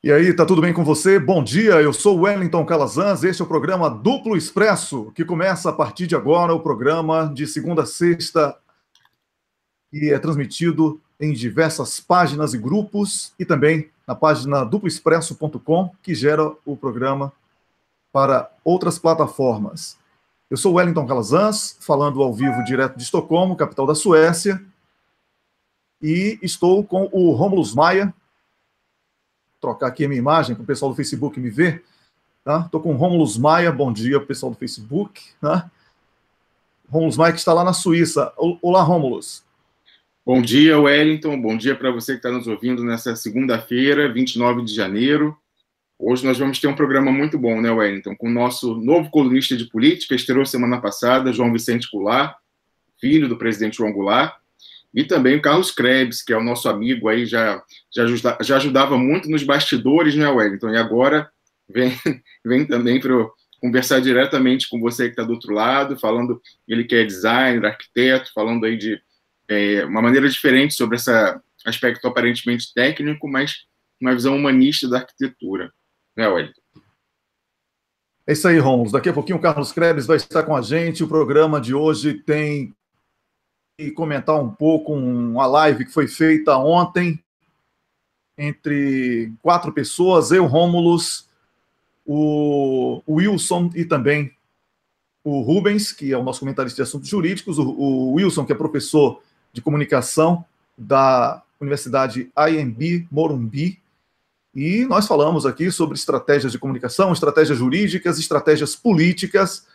E aí, tá tudo bem com você? Bom dia, eu sou o Wellington Calazans, este é o programa Duplo Expresso, que começa a partir de agora, o programa de segunda a sexta, e é transmitido em diversas páginas e grupos, e também na página duploexpresso.com, que gera o programa para outras plataformas. Eu sou o Wellington Calazans, falando ao vivo direto de Estocolmo, capital da Suécia, e estou com o Rômulus Maia. Trocar aqui a minha imagem para o pessoal do Facebook me ver. Estou com o Rômulus Maia, bom dia pessoal do Facebook. Tá? Rômulus Maia que está lá na Suíça. Olá, Rômulus. Bom dia, Wellington. Bom dia para você que está nos ouvindo nessa segunda-feira, 29 de janeiro. Hoje nós vamos ter um programa muito bom, né, Wellington? Com o nosso novo colunista de política, estreou semana passada, João Vicente Goulart, filho do presidente João Goulart, e também o Carlos Krebs, que é o nosso amigo aí, já ajudava muito nos bastidores, né, Wellington? E agora vem também para conversar diretamente com você que está do outro lado, falando, ele que é designer, arquiteto, falando aí de uma maneira diferente sobre esse aspecto aparentemente técnico, mas uma visão humanista da arquitetura. Né, Wellington? É isso aí, Rômulus. Daqui a pouquinho o Carlos Krebs vai estar com a gente. O programa de hoje tem que comentar um pouco uma live que foi feita ontem entre 4 pessoas, eu, Rômulus, o Wilson e também o Rubens, que é o nosso comentarista de assuntos jurídicos, o Wilson, que é professor de comunicação da Universidade IMB Morumbi, e nós falamos aqui sobre estratégias de comunicação, estratégias jurídicas, estratégias políticas,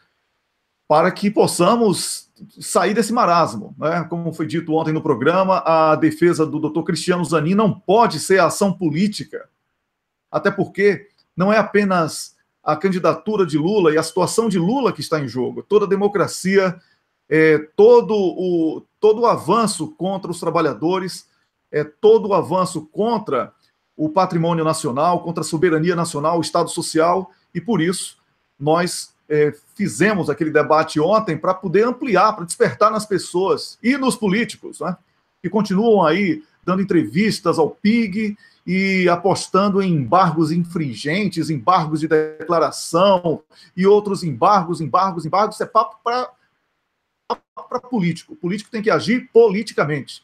para que possamos sair desse marasmo. Né? Como foi dito ontem no programa, a defesa do Dr. Cristiano Zanin não pode ser ação política, até porque não é apenas a candidatura de Lula e a situação de Lula que está em jogo. Toda a democracia, todo o avanço contra os trabalhadores, todo o avanço contra o patrimônio nacional, contra a soberania nacional, o Estado social, e por isso nós fizemos aquele debate ontem para poder ampliar, para despertar nas pessoas e nos políticos, né, que continuam aí dando entrevistas ao PIG e apostando em embargos infringentes, embargos de declaração e outros embargos. Isso é papo para político. O político tem que agir politicamente.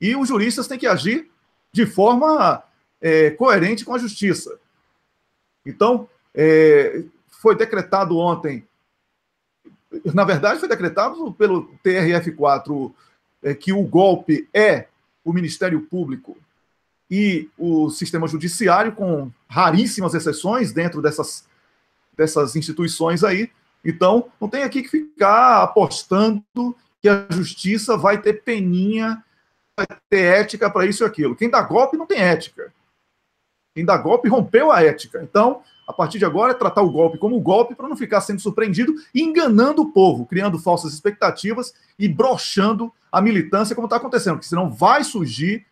E os juristas têm que agir de forma coerente com a justiça. Então, foi decretado ontem, na verdade foi decretado pelo TRF4 que o golpe é o Ministério Público e o sistema judiciário, com raríssimas exceções dentro dessas instituições aí. Então, não tem aqui que ficar apostando que a justiça vai ter peninha, vai ter ética para isso e aquilo. Quem dá golpe não tem ética. Quem dá golpe rompeu a ética. Então, a partir de agora, é tratar o golpe como golpe para não ficar sendo surpreendido e enganando o povo, criando falsas expectativas e broxando a militância, como está acontecendo, porque senão vai surgir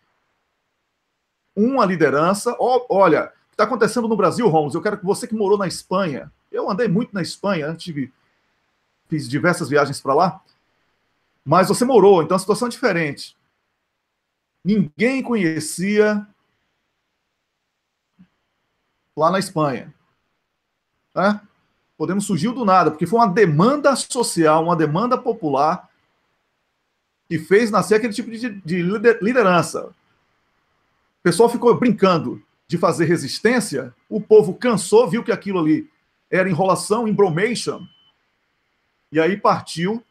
uma liderança. Olha, o que está acontecendo no Brasil, Rômulus, eu quero que você que morou na Espanha, eu andei muito na Espanha, fiz diversas viagens para lá, mas você morou, então a situação é diferente. Ninguém conhecia lá na Espanha. Né? Podemos surgiu do nada, porque foi uma demanda social, uma demanda popular que fez nascer aquele tipo de liderança. O pessoal ficou brincando de fazer resistência, o povo cansou, viu que aquilo ali era enrolação, embromation, e aí partiu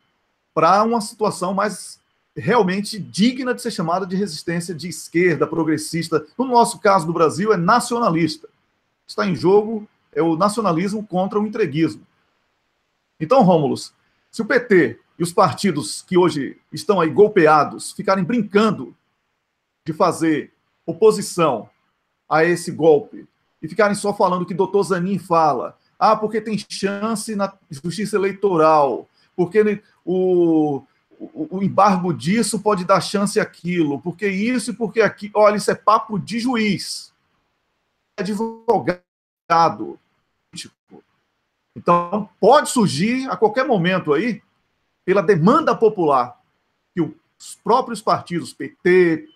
para uma situação mais realmente digna de ser chamada de resistência de esquerda, progressista. No nosso caso do Brasil, é nacionalista. Está em jogo é o nacionalismo contra o entreguismo. Então, Rômulus, se o PT e os partidos que hoje estão aí golpeados ficarem brincando de fazer oposição a esse golpe e ficarem só falando o que o doutor Zanin fala, porque tem chance na justiça eleitoral, porque o embargo disso pode dar chance àquilo, porque isso e porque aquilo. Olha, isso é papo de juiz, advogado. Então, pode surgir a qualquer momento aí, pela demanda popular, que os próprios partidos, PT,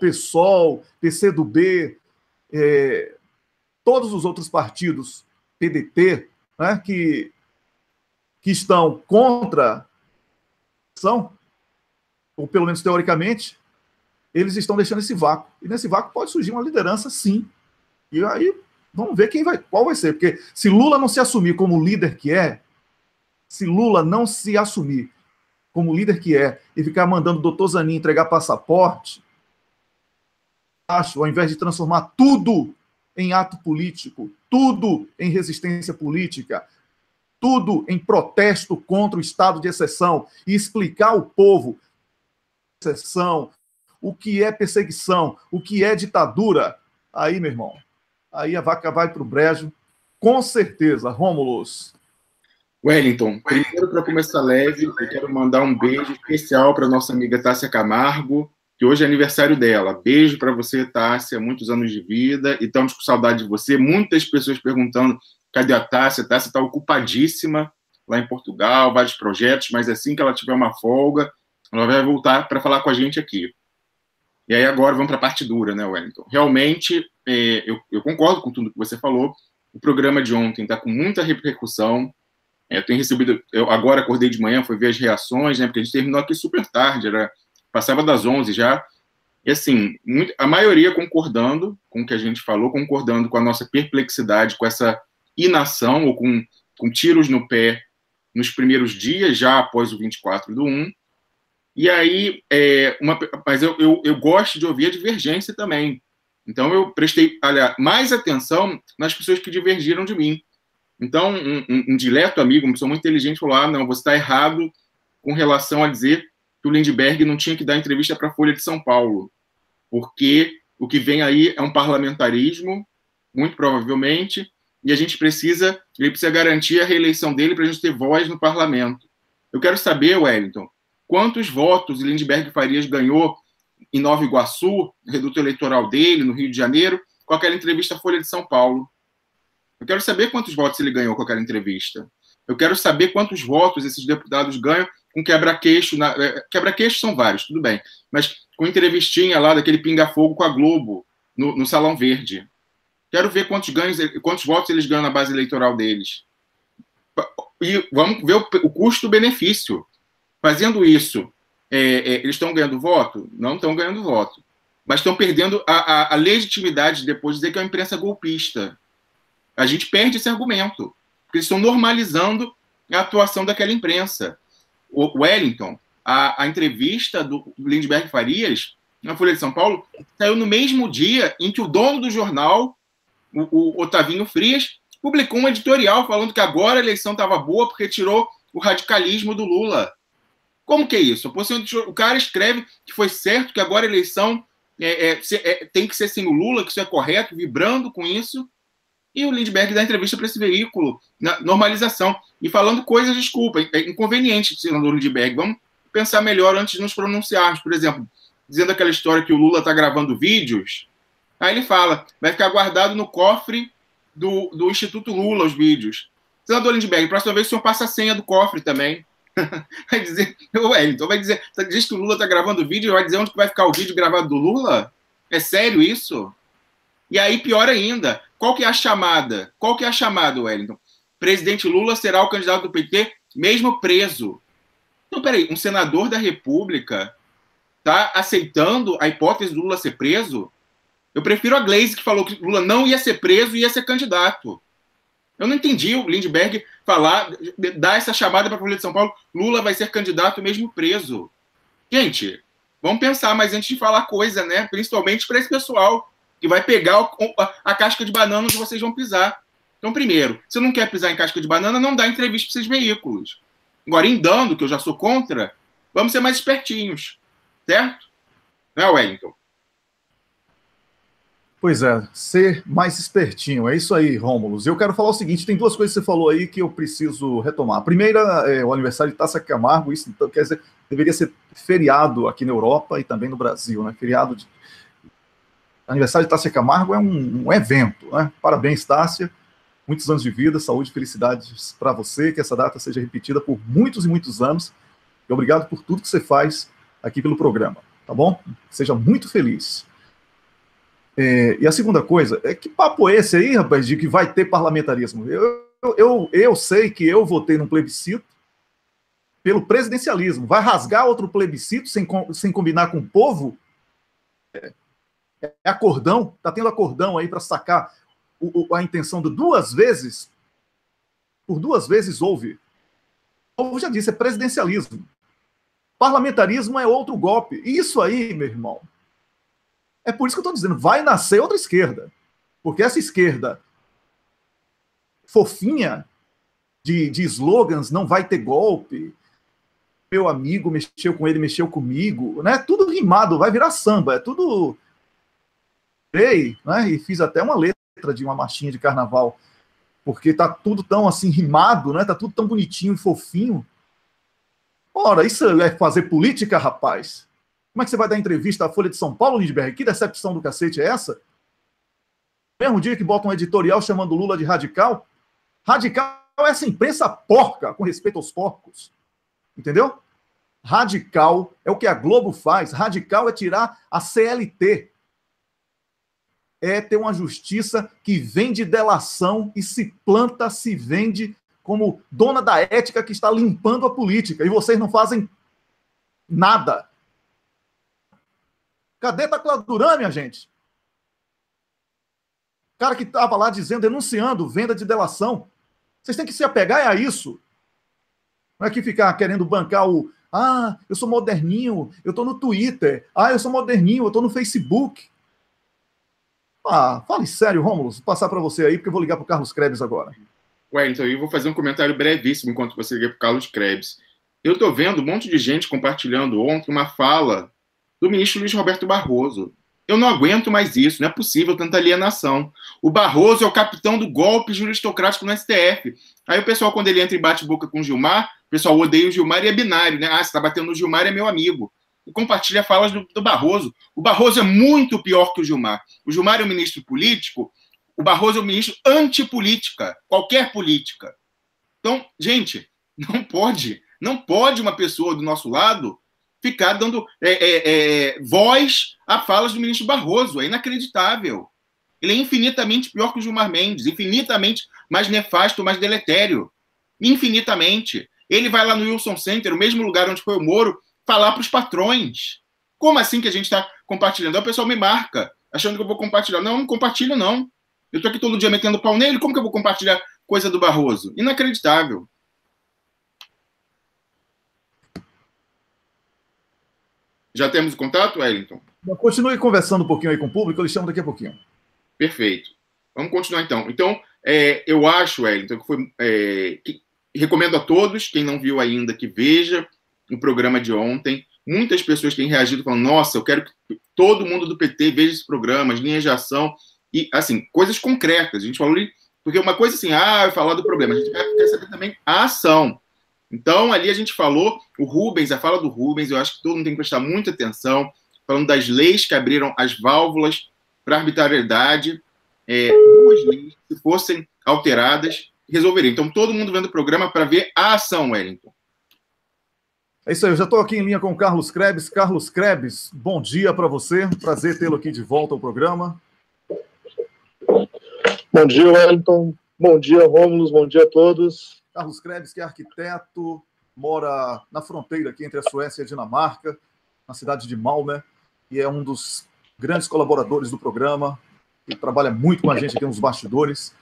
PSOL, PCdoB, todos os outros partidos, PDT, né, que estão contra, ou pelo menos teoricamente, eles estão deixando esse vácuo. E nesse vácuo pode surgir uma liderança, sim. E aí vamos ver qual vai ser. Porque se Lula não se assumir como líder que é, se Lula não se assumir como líder que é e ficar mandando o doutor Zanin entregar passaporte, ao invés de transformar tudo em ato político, tudo em resistência política, tudo em protesto contra o estado de exceção e explicar ao povo exceção, o que é perseguição, o que é ditadura, aí, meu irmão, aí a vaca vai para o brejo, com certeza. Rômulus. Wellington, primeiro, para começar leve, eu quero mandar um beijo especial para nossa amiga Tássia Camargo, que hoje é aniversário dela. Beijo para você, Tássia, muitos anos de vida, e estamos com saudade de você. Muitas pessoas perguntando, cadê a Tássia? A Tássia está ocupadíssima lá em Portugal, vários projetos, mas assim que ela tiver uma folga, ela vai voltar para falar com a gente aqui. E aí agora vamos para a parte dura, né, Wellington? Realmente, eu concordo com tudo que você falou. O programa de ontem está com muita repercussão. Eu tenho recebido... Eu agora acordei de manhã, fui ver as reações, né, porque a gente terminou aqui super tarde, passava das 11 já. E assim, a maioria concordando com o que a gente falou, concordando com a nossa perplexidade, com essa inação, ou com tiros no pé nos primeiros dias, já após o 24/1. E aí, mas eu gosto de ouvir a divergência também. Então, eu prestei mais atenção nas pessoas que divergiram de mim. Então, um dileto amigo, uma pessoa muito inteligente, falou: não, você está errado com relação a dizer que o Lindbergh não tinha que dar entrevista para a Folha de São Paulo, porque o que vem aí é um parlamentarismo, muito provavelmente, e ele precisa garantir a reeleição dele para a gente ter voz no parlamento. Eu quero saber, Wellington, quantos votos o Lindbergh Farias ganhou em Nova Iguaçu, reduto eleitoral dele, no Rio de Janeiro, com aquela entrevista à Folha de São Paulo. Eu quero saber quantos votos ele ganhou com aquela entrevista. Eu quero saber quantos votos esses deputados ganham com quebra-queixo. Quebra-queixo são vários, tudo bem. Mas com entrevistinha lá daquele pinga-fogo com a Globo, no Salão Verde. Quero ver quantos votos eles ganham na base eleitoral deles. E vamos ver o custo-benefício. Fazendo isso, eles estão ganhando voto? Não estão ganhando voto. Mas estão perdendo a legitimidade de depois dizer que é uma imprensa golpista. A gente perde esse argumento. Porque eles estão normalizando a atuação daquela imprensa. O Wellington, a entrevista do Lindbergh Farias, na Folha de São Paulo, saiu no mesmo dia em que o dono do jornal, o Otavinho Frias, publicou um editorial falando que agora a eleição estava boa porque tirou o radicalismo do Lula. Como que é isso? O cara escreve que foi certo, que agora a eleição tem que ser sem o Lula, que isso é correto, vibrando com isso. E o Lindbergh dá entrevista para esse veículo, na normalização, e falando coisas, desculpa, inconvenientes, senador Lindbergh. Vamos pensar melhor antes de nos pronunciarmos. Por exemplo, dizendo aquela história que o Lula está gravando vídeos, aí ele fala, vai ficar guardado no cofre do Instituto Lula os vídeos. Senador Lindbergh, próxima vez o senhor passa a senha do cofre também. Vai dizer, então diz que o Lula está gravando vídeo, vai dizer onde que vai ficar o vídeo gravado do Lula? É sério isso? E aí, pior ainda, qual que é a chamada? Qual que é a chamada, Wellington? Presidente Lula será o candidato do PT, mesmo preso. Então, peraí, um senador da República está aceitando a hipótese do Lula ser preso? Eu prefiro a Gleisi, que falou que Lula não ia ser preso e ia ser candidato. Eu não entendi o Lindbergh dar essa chamada para a Folha de São Paulo, Lula vai ser candidato mesmo preso. Gente, vamos pensar mais antes de falar coisa, né? Principalmente para esse pessoal que vai pegar a casca de banana onde vocês vão pisar. Então, primeiro, se não quer pisar em casca de banana, não dá entrevista para esses veículos. Agora, em dando, que eu já sou contra, vamos ser mais espertinhos. Certo? Não é, Wellington? Pois é, ser mais espertinho. É isso aí, Rômulus. Eu quero falar o seguinte, tem duas coisas que você falou aí que eu preciso retomar. A primeira é o aniversário de Tássia Camargo, isso então, quer dizer, deveria ser feriado aqui na Europa e também no Brasil, né? Feriado de... Aniversário de Tássia Camargo é um evento, né? Parabéns, Tássia. Muitos anos de vida, saúde e felicidades para você, que essa data seja repetida por muitos e muitos anos. E obrigado por tudo que você faz aqui pelo programa, tá bom? Seja muito feliz. E a segunda coisa, que papo é esse aí, rapaz, de que vai ter parlamentarismo? Eu sei que eu votei num plebiscito pelo presidencialismo. Vai rasgar outro plebiscito sem combinar com o povo? É acordão? Tá tendo acordão aí para sacar a intenção de 2 vezes? Por 2 vezes houve. Eu já disse, é presidencialismo. Parlamentarismo é outro golpe. Isso aí, meu irmão, é por isso que eu estou dizendo, vai nascer outra esquerda. Porque essa esquerda fofinha de slogans, não vai ter golpe, meu amigo mexeu com ele, mexeu comigo, né? Tudo rimado, vai virar samba, é tudo... Né? E fiz até uma letra de uma marchinha de carnaval, porque tá tudo tão assim rimado, né? Tá tudo tão bonitinho e fofinho. Ora, isso é fazer política, rapaz? Como é que você vai dar entrevista à Folha de São Paulo, Lindbergh? Que decepção do cacete é essa? Mesmo dia que bota um editorial chamando Lula de radical? Radical é essa imprensa porca, com respeito aos porcos. Entendeu? Radical é o que a Globo faz. Radical é tirar a CLT. É ter uma justiça que vende delação e se planta, se vende como dona da ética que está limpando a política. E vocês não fazem nada. Cadê Tacla Duran, minha gente? O cara que estava lá dizendo, denunciando venda de delação. Vocês têm que se apegar a isso. Não é que ficar querendo bancar o... Ah, eu sou moderninho, eu estou no Twitter. Ah, eu sou moderninho, eu estou no Facebook. Ah, fale sério, Rômulo. Vou passar para você aí, porque eu vou ligar para o Carlos Krebs agora. Então eu vou fazer um comentário brevíssimo enquanto você liga para o Carlos Krebs. Eu estou vendo um monte de gente compartilhando ontem uma fala do ministro Luiz Roberto Barroso. Eu não aguento mais isso, não é possível tanta alienação. O Barroso é o capitão do golpe juristocrático no STF. Aí o pessoal, quando ele entra e bate boca com o Gilmar, o pessoal odeia o Gilmar e é binário, né? Ah, você está batendo no Gilmar, é meu amigo. E compartilha falas do Barroso. O Barroso é muito pior que o Gilmar. O Gilmar é um ministro político, o Barroso é um ministro antipolítica, qualquer política. Então, gente, não pode uma pessoa do nosso lado ficar dando voz a falas do ministro Barroso. É inacreditável. Ele é infinitamente pior que o Gilmar Mendes, infinitamente mais nefasto, mais deletério. Infinitamente. Ele vai lá no Wilson Center, o mesmo lugar onde foi o Moro, falar para os patrões. Como assim que a gente está compartilhando? Aí o pessoal me marca, achando que eu vou compartilhar. Não compartilho, não. Eu estou aqui todo dia metendo pau nele, como que eu vou compartilhar coisa do Barroso? Inacreditável. Já temos o contato, Wellington? Continue conversando um pouquinho aí com o público, eu lhe chamo daqui a pouquinho. Perfeito. Vamos continuar, então. Então, eu acho, Wellington, que recomendo a todos, quem não viu ainda, que veja o programa de ontem. Muitas pessoas têm reagido falando, nossa, eu quero que todo mundo do PT veja esse programa, as linhas de ação, e, assim, coisas concretas. A gente falou ali, porque uma coisa assim, eu falar do problema, a gente quer saber também a ação. Então, ali a gente falou, a fala do Rubens, eu acho que todo mundo tem que prestar muita atenção, falando das leis que abriram as válvulas para arbitrariedade, 2 leis, se fossem alteradas, resolveriam. Então, todo mundo vendo o programa para ver a ação, Wellington. É isso aí, eu já estou aqui em linha com o Carlos Krebs. Carlos Krebs, bom dia para você, prazer tê-lo aqui de volta ao programa. Bom dia, Wellington. Bom dia, Rômulo. Bom dia a todos. Carlos Krebs, que é arquiteto, mora na fronteira aqui entre a Suécia e a Dinamarca, na cidade de Malmö, e é um dos grandes colaboradores do programa, e trabalha muito com a gente aqui nos bastidores.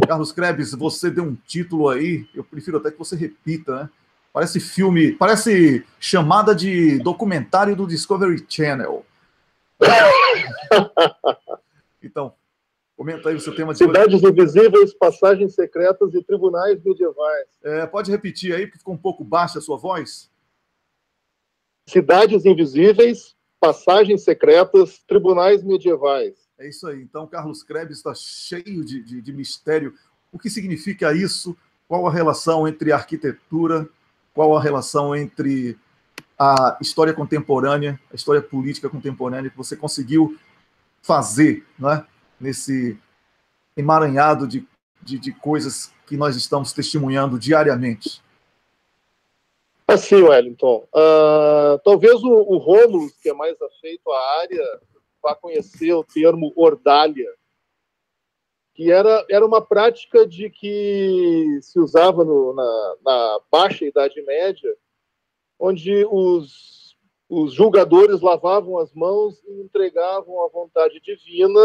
Carlos Krebs, você deu um título aí, eu prefiro até que você repita, né? Parece filme, parece chamada de documentário do Discovery Channel. Então, comenta aí o seu tema de Cidades Invisíveis, Passagens Secretas e Tribunais Medievais. Pode repetir aí, porque ficou um pouco baixa a sua voz. Cidades Invisíveis, Passagens Secretas, Tribunais Medievais. É isso aí. Então, Carlos Krebs está cheio de mistério. O que significa isso? Qual a relação entre a arquitetura? Qual a relação entre a história contemporânea, a história política contemporânea que você conseguiu fazer, né, nesse emaranhado de coisas que nós estamos testemunhando diariamente? Assim, Wellington, talvez o Rômulo, que é mais afeito à área, vá conhecer o termo ordalha, que era uma prática de que se usava na Baixa Idade Média, onde os julgadores lavavam as mãos e entregavam à vontade divina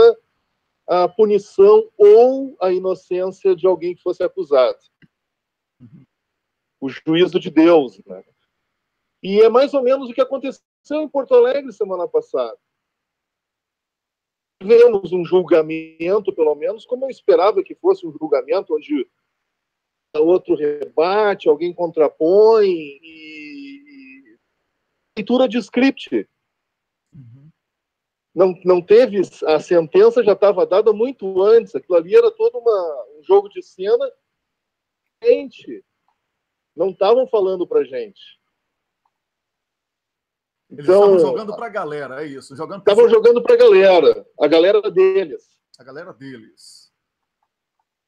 a punição ou a inocência de alguém que fosse acusado. O juízo de Deus, né? E é mais ou menos o que aconteceu em Porto Alegre semana passada. Tivemos um julgamento, pelo menos, como eu esperava que fosse um julgamento, onde outro rebate, alguém contrapõe e leitura de script. Não teve, a sentença já estava dada muito antes, aquilo ali era todo um jogo de cena. Gente, não estavam falando para gente. Eles estavam jogando para a galera, é isso. Estavam jogando para a galera deles. A galera deles.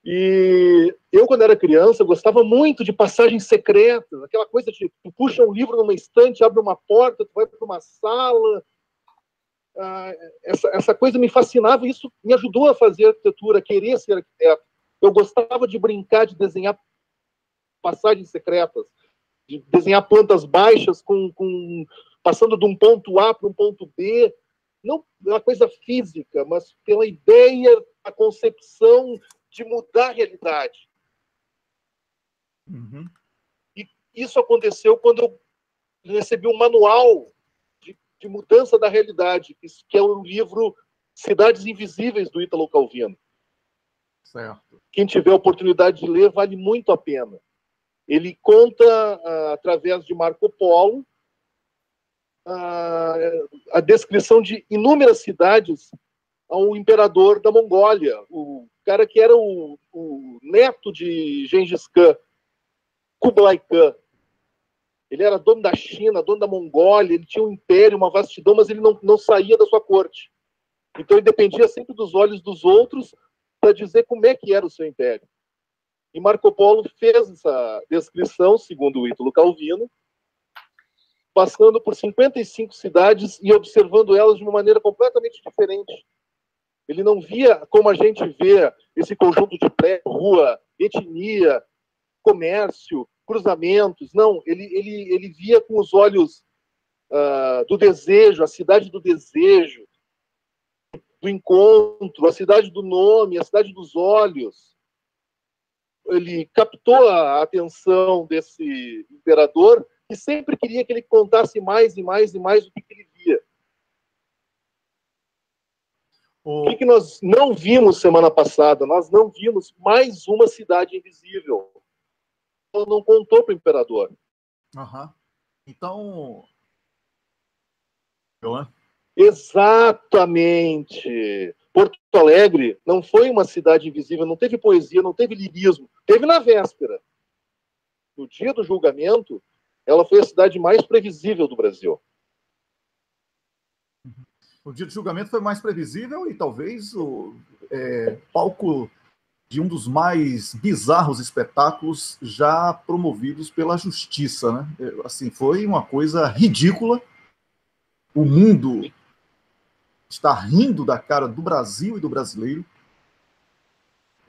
E eu, quando era criança, gostava muito de passagens secretas, aquela coisa de tu puxa um livro numa estante, abre uma porta, tu vai para uma sala. Essa coisa me fascinava e isso me ajudou a fazer arquitetura, a querer ser arquiteto. Eu gostava de brincar, de desenhar passagens secretas, de desenhar plantas baixas passando de um ponto A para um ponto B, não uma coisa física, mas pela ideia, a concepção de mudar a realidade. Uhum. E isso aconteceu quando eu recebi um manual de mudança da realidade, que é o livro Cidades Invisíveis, do Ítalo Calvino. Certo. Quem tiver a oportunidade de ler, vale muito a pena. Ele conta, através de Marco Polo, a descrição de inúmeras cidades ao imperador da Mongólia, o cara que era o neto de Gengis Khan, Kublai Khan. Ele era dono da China, dono da Mongólia, ele tinha um império, uma vastidão, mas ele não saía da sua corte. Então ele dependia sempre dos olhos dos outros para dizer como é que era o seu império. E Marco Polo fez essa descrição, segundo o Ítalo Calvino, passando por 55 cidades e observando elas de uma maneira completamente diferente. Ele não via como a gente vê esse conjunto de prédio, rua, etnia, comércio, cruzamentos. Não, ele via com os olhos do desejo, a cidade do desejo, do encontro, a cidade do nome, a cidade dos olhos. Ele captou a atenção desse imperador que sempre queria que ele contasse mais e mais e mais do que ele via. O que nós não vimos semana passada? Nós não vimos mais uma cidade invisível. Ele não contou para o imperador. Uhum. Então... Exatamente. Porto Alegre não foi uma cidade invisível, não teve poesia, não teve lirismo. Teve na véspera. No dia do julgamento, ela foi a cidade mais previsível do Brasil. O dia do julgamento foi mais previsível e talvez o palco de um dos mais bizarros espetáculos já promovidos pela justiça, né? Assim, foi uma coisa ridícula. O mundo está rindo da cara do Brasil e do brasileiro.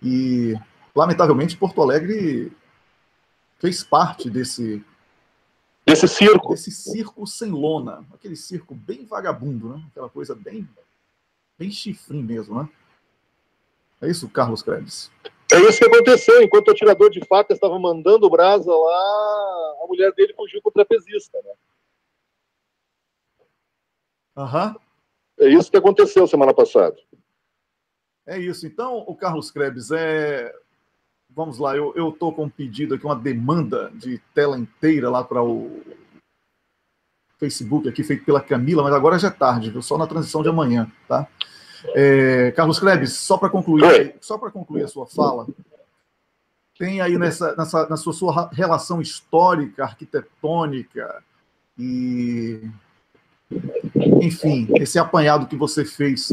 E, lamentavelmente, Porto Alegre fez parte desse circo sem lona, aquele circo bem vagabundo, né? Aquela coisa bem chifrinho mesmo, né? É isso, Carlos Krebs? É isso que aconteceu. Enquanto o atirador de faca estava mandando o brasa lá, a mulher dele fugiu com o trapezista, né? Aham. É isso que aconteceu semana passada. É isso. Então, o Carlos Krebs, vamos lá, eu estou com um pedido aqui, uma demanda de tela inteira lá para o Facebook, aqui feito pela Camila, mas agora já é tarde, viu? Só na transição de amanhã, tá? Carlos Krebs, só para concluir a sua fala, tem aí na sua relação histórica, arquitetônica e, enfim, esse apanhado que você fez,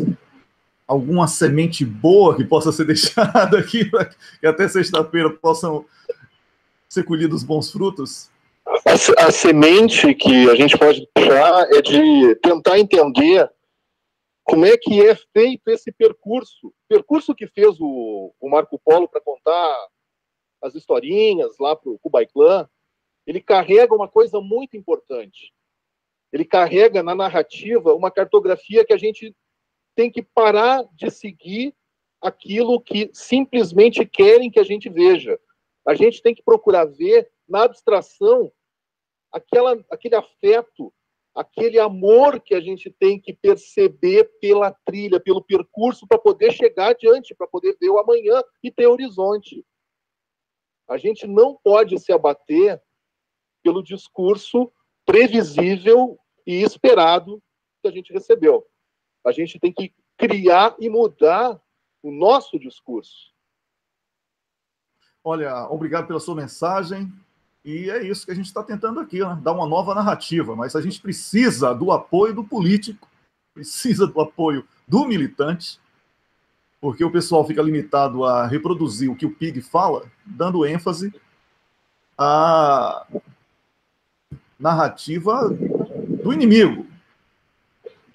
alguma semente boa que possa ser deixada aqui para que até sexta-feira possam ser colhidos bons frutos? A semente que a gente pode deixar é de tentar entender como é que é feito esse percurso. Percurso que fez o Marco Polo para contar as historinhas lá para o Kublai Khan, ele carrega uma coisa muito importante. Ele carrega na narrativa uma cartografia que a gente tem que parar de seguir aquilo que simplesmente querem que a gente veja. A gente tem que procurar ver na abstração aquele afeto, aquele amor que a gente tem que perceber pela trilha, pelo percurso, para poder chegar adiante, para poder ver o amanhã e ter horizonte. A gente não pode se abater pelo discurso previsível e esperado que a gente recebeu. A gente tem que criar e mudar o nosso discurso. Olha, obrigado pela sua mensagem. E é isso que a gente está tentando aqui, né? Dar uma nova narrativa. Mas a gente precisa do apoio do político, precisa do apoio do militante, porque o pessoal fica limitado a reproduzir o que o PIG fala, dando ênfase à narrativa do inimigo.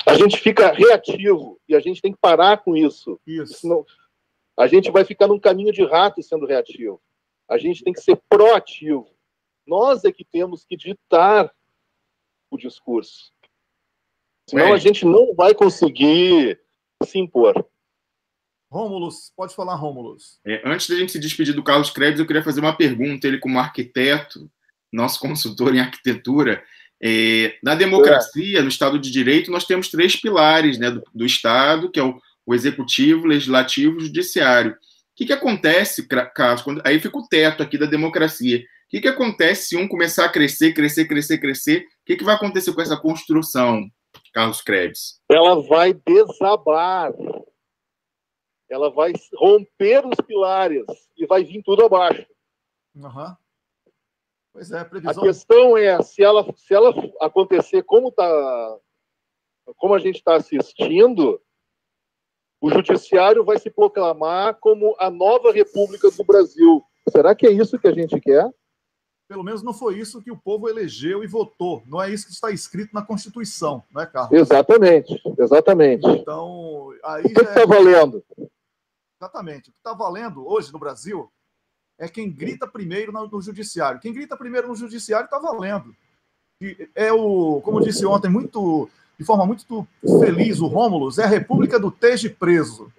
A gente fica reativo e a gente tem que parar com isso. Senão a gente vai ficar num caminho de rato sendo reativo. A gente tem que ser proativo. Nós é que temos que ditar o discurso. Senão a gente não vai conseguir se impor. Rômulus, pode falar, Rômulus. Antes da gente se despedir do Carlos Krebs, eu queria fazer uma pergunta. Ele, como arquiteto, nosso consultor em arquitetura, na democracia, no Estado de Direito, nós temos 3 pilares, né, do Estado, que é o Executivo, o Legislativo e o Judiciário. O que acontece, Carlos, aí fica o teto aqui da democracia. O que acontece se um começar a crescer? O que vai acontecer com essa construção, Carlos Krebs? Ela vai desabar. Ela vai romper os pilares e vai vir tudo abaixo. Uhum. Pois é, a previsão... A questão é, se ela acontecer como a gente está assistindo, o Judiciário vai se proclamar como a nova República do Brasil. Será que é isso que a gente quer? Pelo menos não foi isso que o povo elegeu e votou. Não é isso que está escrito na Constituição, não é, Carlos? Exatamente. Então, aí o que está valendo? Exatamente. O que está valendo hoje no Brasil é quem grita primeiro no Judiciário. Quem grita primeiro no Judiciário está valendo. E como disse ontem, de forma muito feliz, o Rômulus, é a República do esteja preso.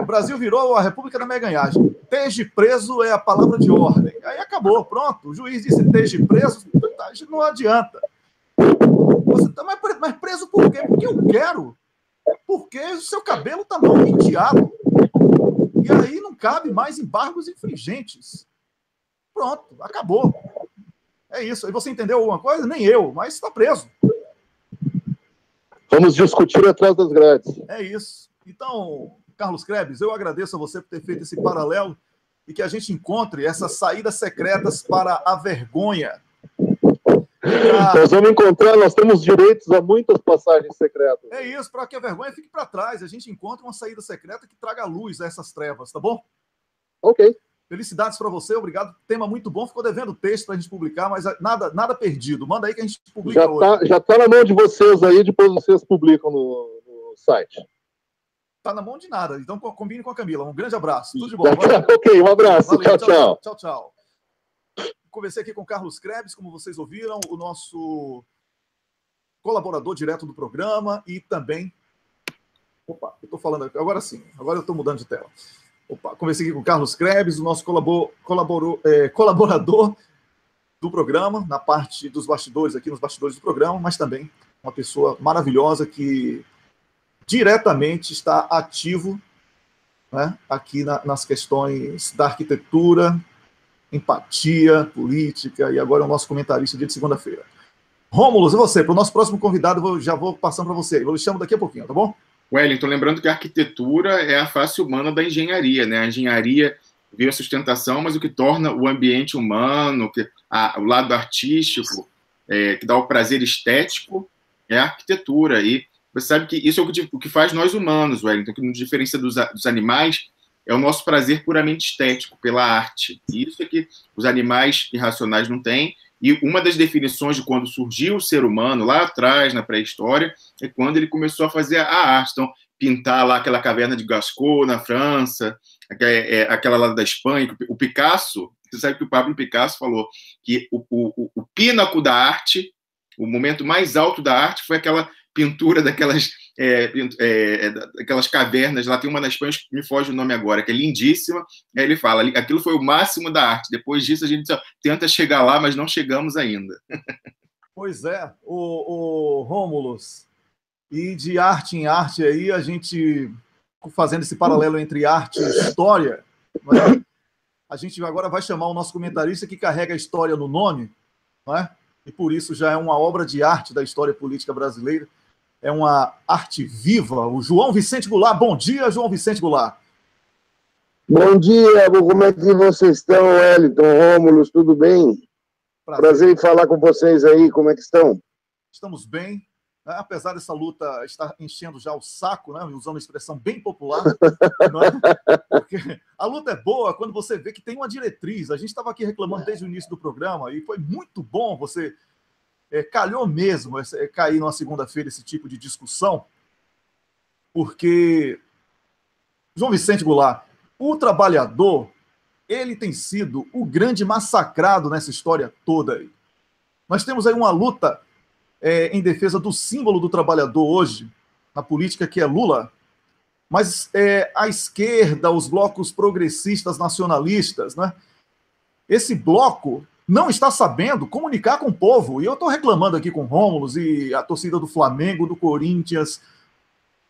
O Brasil virou a República da Meganhagem. Esteja preso é a palavra de ordem. Aí acabou, pronto. O juiz disse esteja preso, não adianta. Você tá, mas preso por quê? Porque eu quero. Porque o seu cabelo está mal penteado. E aí não cabe mais embargos infringentes. Pronto, acabou. É isso. Aí você entendeu alguma coisa? Nem eu, mas está preso. Vamos discutir atrás das grades. É isso. Então, Carlos Krebs, eu agradeço a você por ter feito esse paralelo e que a gente encontre essas saídas secretas para a vergonha. Nós vamos encontrar, nós temos direitos a muitas passagens secretas. É isso, para que a vergonha fique para trás. A gente encontra uma saída secreta que traga luz a essas trevas, tá bom? Ok. Felicidades para você, obrigado. Tema muito bom, ficou devendo texto para a gente publicar, mas nada perdido. Manda aí que a gente publica hoje. Já está na mão de vocês aí, depois vocês publicam no site. Tá na mão de nada, então combine com a Camila. Um grande abraço, tudo de bom. Ok, um abraço. Valeu, tchau. Tchau. Conversei aqui com o Carlos Krebs, como vocês ouviram, o nosso colaborador direto do programa e também... Opa, eu estou falando aqui, agora sim, agora eu estou mudando de tela. Conversei aqui com o Carlos Krebs, o nosso colaborador do programa, na parte dos bastidores, aqui nos bastidores do programa, mas também uma pessoa maravilhosa que diretamente está ativo, né, aqui nas questões da arquitetura, empatia, política, e agora é o nosso comentarista dia de segunda-feira. Rômulus, e você? Para o nosso próximo convidado, já vou passando para você. Eu lhe chamo daqui a pouquinho, tá bom? Wellington, lembrando que a arquitetura é a face humana da engenharia, né? A engenharia vê a sustentação, mas o que torna o ambiente humano, o lado artístico, que dá o prazer estético, é a arquitetura. E você sabe que isso é o que faz nós humanos, Wellington, que nos diferencia dos animais, é o nosso prazer puramente estético, pela arte. E isso é que os animais irracionais não têm, E uma das definições de quando surgiu o ser humano, lá atrás, na pré-história, é quando ele começou a fazer a arte. Então, pintar lá aquela caverna de Lascaux, na França, aquela lá da Espanha. O Picasso, você sabe que o Pablo Picasso falou que o pínaco da arte, o momento mais alto da arte, foi aquela pintura daquelas aquelas cavernas, lá tem uma na Espanha, me foge o nome agora, que é lindíssima. Aí ele fala, aquilo foi o máximo da arte. Depois disso a gente tenta chegar lá, mas não chegamos ainda. Pois é, o Rômulus, e de arte em arte aí, a gente fazendo esse paralelo entre arte e história, né? A gente agora vai chamar o nosso comentarista que carrega a história no nome, né? E por isso já é uma obra de arte da história política brasileira, é uma arte viva. O João Vicente Goulart. Bom dia, João Vicente Goulart. Bom dia, como é que vocês estão, Wellington, Rômulus, tudo bem? Prazer em falar com vocês aí, como é que estão? Estamos bem, né? Apesar dessa luta estar enchendo já o saco, né? Usando uma expressão bem popular, né? Porque a luta é boa quando você vê que tem uma diretriz. A gente estava aqui reclamando desde o início do programa e foi muito bom você... calhou mesmo cair numa segunda-feira esse tipo de discussão, porque, João Vicente Goulart, o trabalhador, ele tem sido o grande massacrado nessa história toda aí. Nós temos aí uma luta em defesa do símbolo do trabalhador hoje, na política, que é Lula, mas a esquerda, os blocos progressistas nacionalistas, né? Esse bloco não está sabendo comunicar com o povo. E eu estou reclamando aqui com o Rômulus e a torcida do Flamengo, do Corinthians,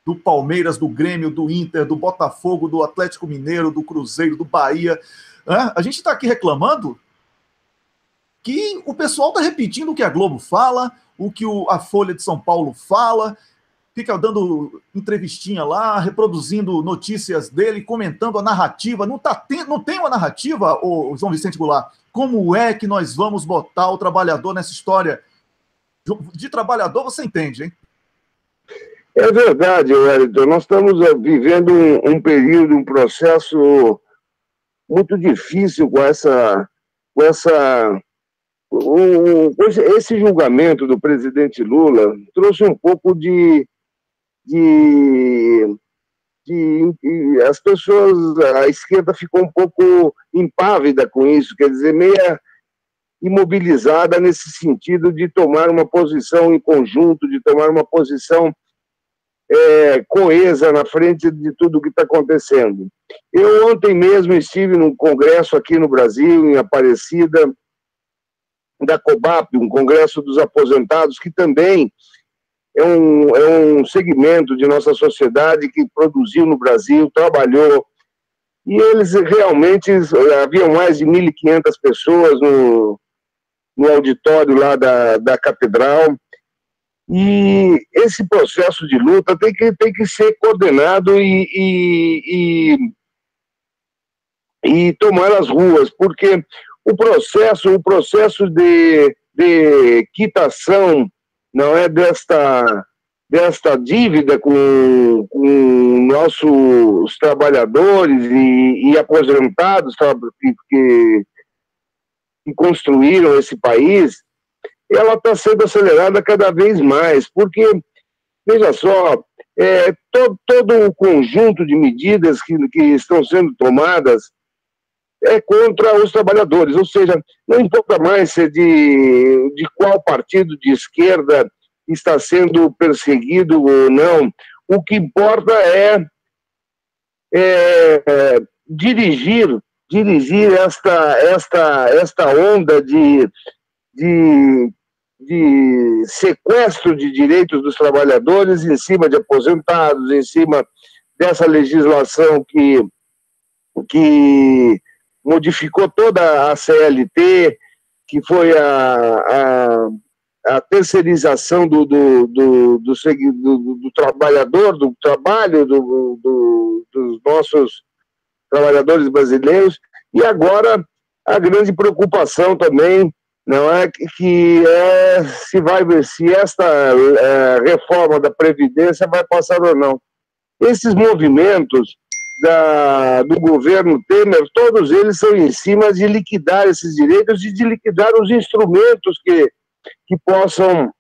do Palmeiras, do Grêmio, do Inter, do Botafogo, do Atlético Mineiro, do Cruzeiro, do Bahia. A gente está aqui reclamando que o pessoal está repetindo o que a Globo fala, o que a Folha de São Paulo fala, fica dando entrevistinha lá, reproduzindo notícias dele, comentando a narrativa. Não tem uma narrativa, o João Vicente Goulart. Como é que nós vamos botar o trabalhador nessa história? De trabalhador você entende, hein? É verdade, Wellington. Nós estamos vivendo um período, um processo muito difícil esse julgamento do presidente Lula trouxe um pouco as pessoas, a esquerda ficou um pouco impávida com isso, quer dizer, meia imobilizada nesse sentido de tomar uma posição em conjunto, de tomar uma posição coesa na frente de tudo o que está acontecendo. Eu ontem mesmo estive num congresso aqui no Brasil, em Aparecida, da COBAP, um congresso dos aposentados, que também é um segmento de nossa sociedade que produziu no Brasil, trabalhou, e eles realmente, havia mais de 1.500 pessoas no auditório lá da Catedral, e esse processo de luta tem que ser coordenado e tomar as ruas, porque o processo de quitação, não é, desta dívida com nossos trabalhadores e aposentados que construíram esse país, ela está sendo acelerada cada vez mais, porque, veja só, todo o conjunto de medidas que estão sendo tomadas é contra os trabalhadores, ou seja, não importa mais se de qual partido de esquerda está sendo perseguido ou não, o que importa é dirigir esta onda de sequestro de direitos dos trabalhadores em cima de aposentados, em cima dessa legislação que modificou toda a CLT, que foi a terceirização do trabalhador, do trabalho dos nossos trabalhadores brasileiros, e agora a grande preocupação também não é se esta reforma da Previdência vai passar ou não. Esses movimentos do governo Temer, todos eles são em cima de liquidar esses direitos e de liquidar os instrumentos que possam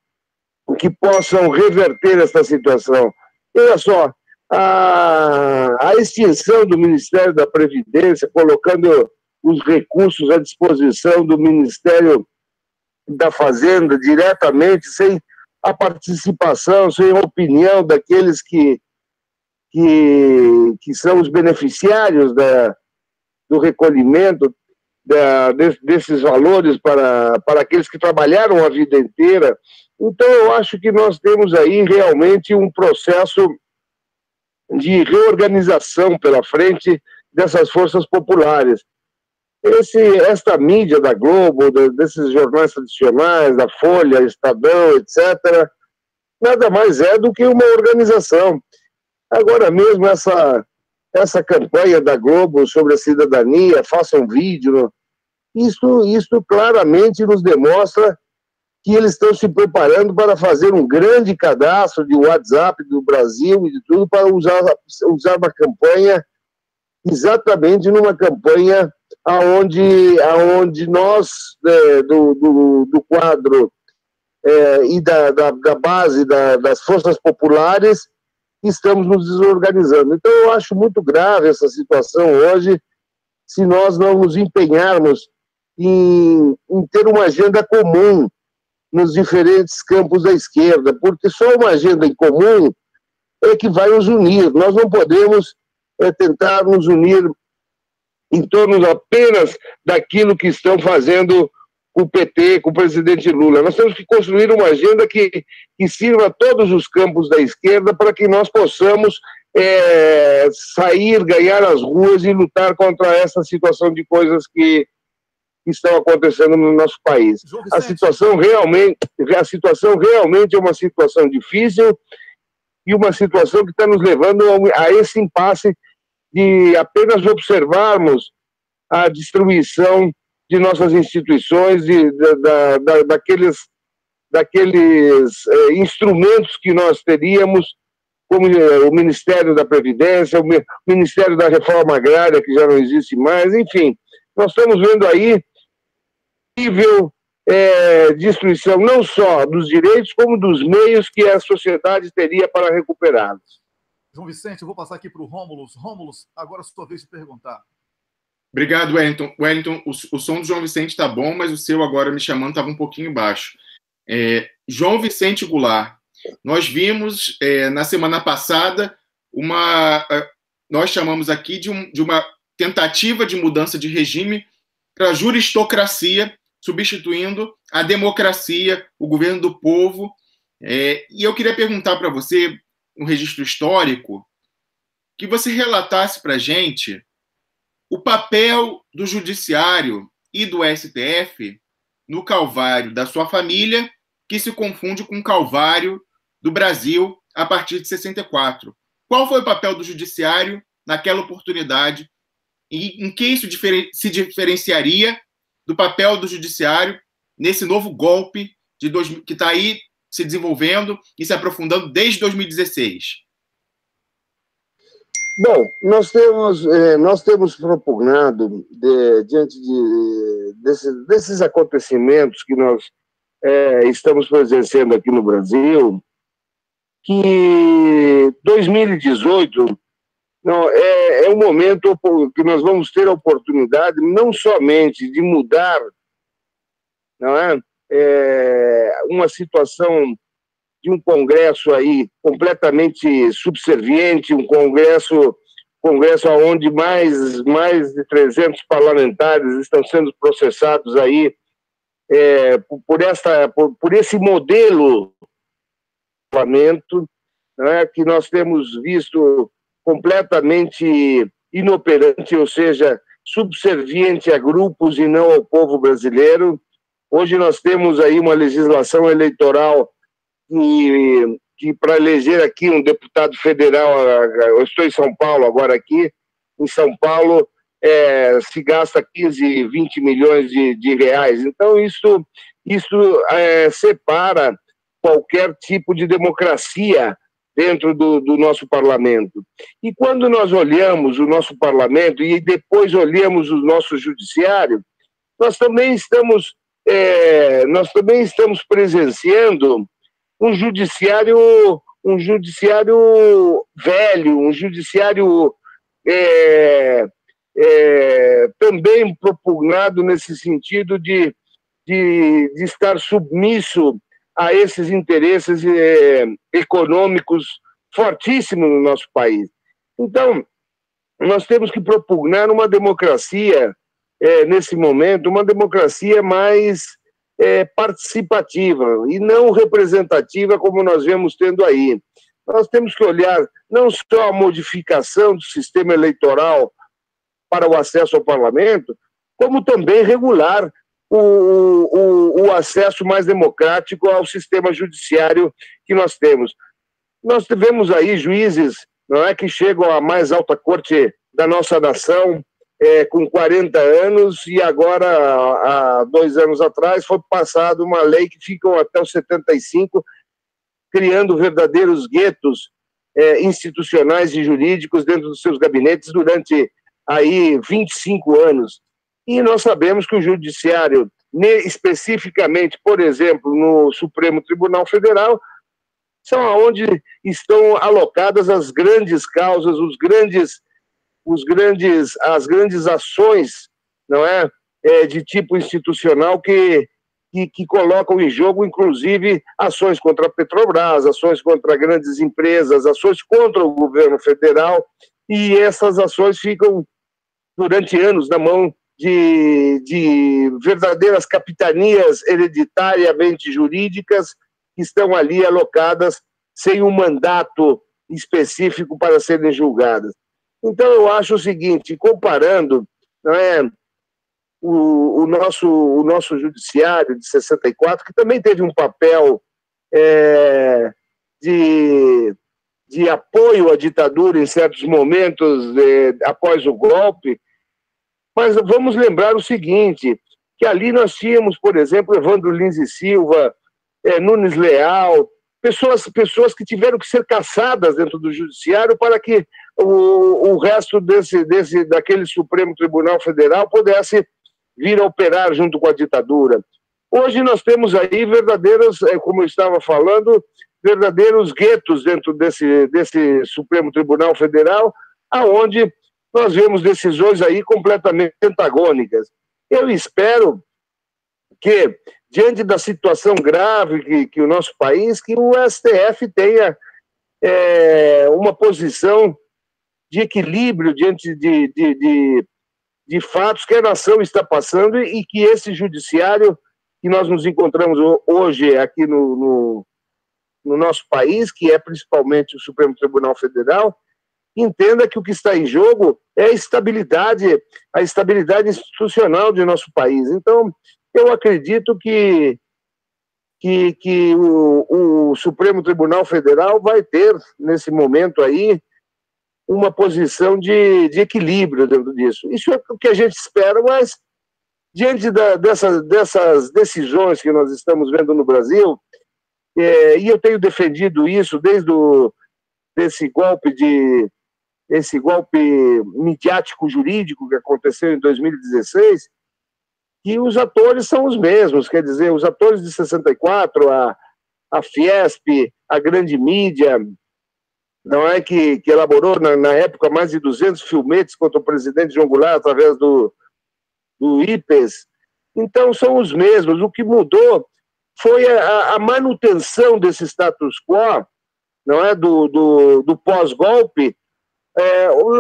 reverter essa situação. Olha só, a extinção do Ministério da Previdência, colocando os recursos à disposição do Ministério da Fazenda diretamente, sem a participação, sem a opinião daqueles que são os beneficiários do recolhimento desses valores para aqueles que trabalharam a vida inteira. Então, eu acho que nós temos aí realmente um processo de reorganização pela frente dessas forças populares. Esta mídia da Globo, desses jornais tradicionais, da Folha, Estadão, etc., nada mais é do que uma organização. Agora mesmo, essa campanha da Globo sobre a cidadania, faça um vídeo, isso claramente nos demonstra que eles estão se preparando para fazer um grande cadastro de WhatsApp do Brasil e de tudo, para usar uma campanha, exatamente numa campanha aonde nós, do quadro e da base das forças populares, estamos nos desorganizando. Então, eu acho muito grave essa situação hoje, se nós não nos empenharmos em ter uma agenda comum nos diferentes campos da esquerda, porque só uma agenda em comum é que vai nos unir. Nós não podemos tentar nos unir em torno apenas daquilo que estão fazendo o PT, com o presidente Lula. Nós temos que construir uma agenda que sirva a todos os campos da esquerda para que nós possamos sair, ganhar as ruas e lutar contra essa situação de coisas que estão acontecendo no nosso país. A situação realmente é uma situação difícil e uma situação que está nos levando a esse impasse de apenas observarmos a destruição de nossas instituições, daqueles instrumentos que nós teríamos, como o Ministério da Previdência, o Ministério da Reforma Agrária, que já não existe mais, enfim. Nós estamos vendo aí possível destruição não só dos direitos, como dos meios que a sociedade teria para recuperá-los. João Vicente, eu vou passar aqui para o Rômulus. Rômulus, agora é a sua vez de perguntar. Obrigado, Wellington. Wellington, o som do João Vicente está bom, mas o seu agora me chamando estava um pouquinho baixo. João Vicente Goulart, nós vimos na semana passada nós chamamos aqui de uma tentativa de mudança de regime para a juristocracia, substituindo a democracia, o governo do povo. E eu queria perguntar para você, um registro histórico, que você relatasse para a gente o papel do judiciário e do STF no calvário da sua família, que se confunde com o calvário do Brasil a partir de 64. Qual foi o papel do judiciário naquela oportunidade e em que isso se diferenciaria do papel do judiciário nesse novo golpe que está aí se desenvolvendo e se aprofundando desde 2016? Bom, nós temos propugnado, diante desses acontecimentos que nós estamos presenciando aqui no Brasil, que 2018 é um momento que nós vamos ter a oportunidade não somente de mudar, não é? Uma situação de um Congresso aí completamente subserviente, um Congresso onde mais de 300 parlamentares estão sendo processados aí por esse modelo de parlamento, né, que nós temos visto completamente inoperante, ou seja, subserviente a grupos e não ao povo brasileiro. Hoje nós temos aí uma legislação eleitoral que para eleger aqui um deputado federal, eu estou em São Paulo agora aqui, em São Paulo se gasta 15, 20 milhões de reais. Então isso separa qualquer tipo de democracia dentro do nosso parlamento. E quando nós olhamos o nosso parlamento e depois olhamos o nosso judiciário, nós também estamos presenciando um judiciário velho, um judiciário também propugnado nesse sentido de estar submisso a esses interesses econômicos fortíssimos no nosso país. Então, nós temos que propugnar uma democracia, nesse momento, uma democracia mais participativa e não representativa como nós vemos tendo aí. Nós temos que olhar não só a modificação do sistema eleitoral para o acesso ao parlamento, como também regular o acesso mais democrático ao sistema judiciário que nós temos. Nós tivemos aí juízes, não é, que chegam à mais alta corte da nossa nação com 40 anos e agora, há 2 anos atrás, foi passada uma lei que ficam até os 75, criando verdadeiros guetos institucionais e jurídicos dentro dos seus gabinetes durante aí 25 anos. E nós sabemos que o judiciário, especificamente, por exemplo, no Supremo Tribunal Federal, são onde estão alocadas as grandes causas, as grandes ações, não é, de tipo institucional que colocam em jogo, inclusive, ações contra a Petrobras, ações contra grandes empresas, ações contra o governo federal, e essas ações ficam durante anos na mão de verdadeiras capitanias hereditariamente jurídicas que estão ali alocadas sem um mandato específico para serem julgadas. Então, eu acho o seguinte, comparando, não é, o nosso judiciário de 64, que também teve um papel de apoio à ditadura em certos momentos após o golpe, mas vamos lembrar o seguinte, que ali nós tínhamos, por exemplo, Evandro Lins e Silva, Nunes Leal, pessoas que tiveram que ser caçadas dentro do judiciário para que o resto daquele Supremo Tribunal Federal pudesse vir a operar junto com a ditadura. Hoje nós temos aí verdadeiros, como eu estava falando, verdadeiros guetos dentro desse Supremo Tribunal Federal, aonde nós vemos decisões aí completamente antagônicas. Eu espero que, diante da situação grave que o nosso país, que o STF tenha uma posição de equilíbrio diante de fatos que a nação está passando e que esse judiciário que nós nos encontramos hoje aqui no nosso país, que é principalmente o Supremo Tribunal Federal, entenda que o que está em jogo é a estabilidade institucional de nosso país. Então, eu acredito que o Supremo Tribunal Federal vai ter, nesse momento aí, uma posição de equilíbrio dentro disso. Isso é o que a gente espera, mas diante dessas decisões que nós estamos vendo no Brasil, e eu tenho defendido isso desde esse golpe midiático jurídico que aconteceu em 2016, que os atores são os mesmos, quer dizer, os atores de 64, a Fiesp, a grande mídia, não é, que elaborou na época mais de 200 filmetes contra o presidente João Goulart através do IPES. Então são os mesmos. O que mudou foi a manutenção desse status quo, não é, do pós-golpe.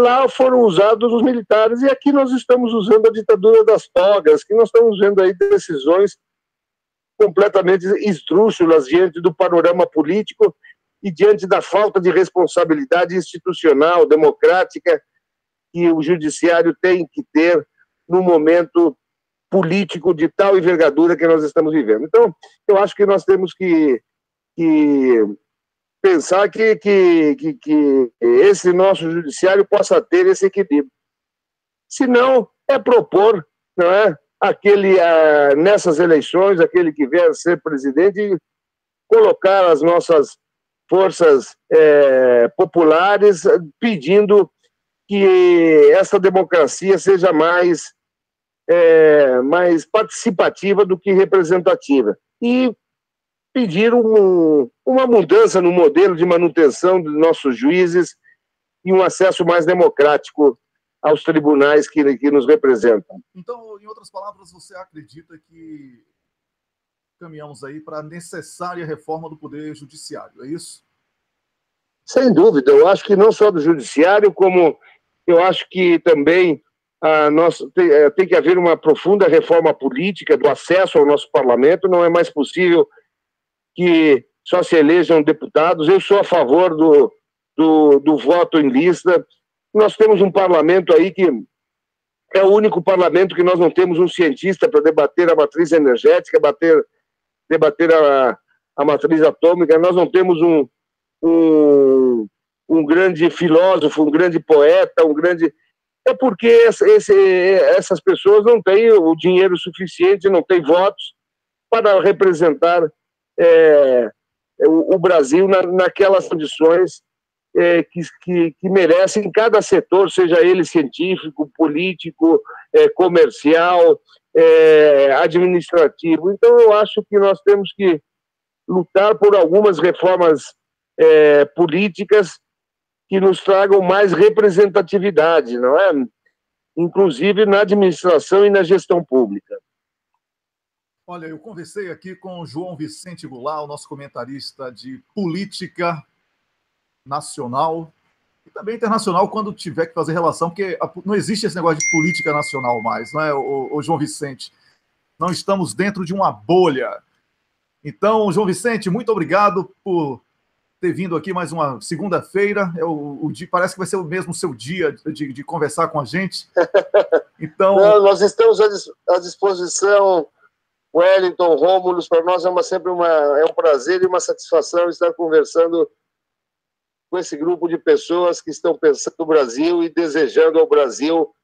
Lá foram usados os militares e aqui nós estamos usando a ditadura das togas, que nós estamos vendo aí decisões completamente esdrúxulas diante do panorama político e diante da falta de responsabilidade institucional, democrática, que o judiciário tem que ter no momento político de tal envergadura que nós estamos vivendo. Então, eu acho que nós temos que pensar que esse nosso judiciário possa ter esse equilíbrio. Se não, é propor, não é, nessas eleições, aquele que vier ser presidente, colocar as nossas populares pedindo que essa democracia seja mais participativa do que representativa. E pedir uma mudança no modelo de manutenção dos nossos juízes e um acesso mais democrático aos tribunais que nos representam. Então, em outras palavras, você acredita que caminhamos aí para a necessária reforma do Poder Judiciário, é isso? Sem dúvida, eu acho que não só do Judiciário, como eu acho que também tem que haver uma profunda reforma política do acesso ao nosso parlamento. Não é mais possível que só se elejam deputados. Eu sou a favor do voto em lista. Nós temos um parlamento aí que é o único parlamento que nós não temos um cientista para debater a matriz energética, debater a matriz atômica. Nós não temos um grande filósofo, um grande poeta, É porque essas pessoas não têm o dinheiro suficiente, não têm votos para representar o Brasil naquelas condições que merecem cada setor, seja ele científico, político, comercial, administrativo. Então, eu acho que nós temos que lutar por algumas reformas políticas que nos tragam mais representatividade, não é? Inclusive na administração e na gestão pública. Olha, eu conversei aqui com o João Vicente Goulart, o nosso comentarista de política nacional e também internacional, quando tiver que fazer relação, porque não existe esse negócio de política nacional mais, não é, o João Vicente? Não estamos dentro de uma bolha. Então, João Vicente, muito obrigado por ter vindo aqui mais uma segunda-feira. Parece que vai ser o mesmo seu dia de conversar com a gente. Então, nós estamos à disposição, Wellington, Rômulus. Para nós sempre um prazer e uma satisfação estar conversando com esse grupo de pessoas que estão pensando no Brasil e desejando ao Brasil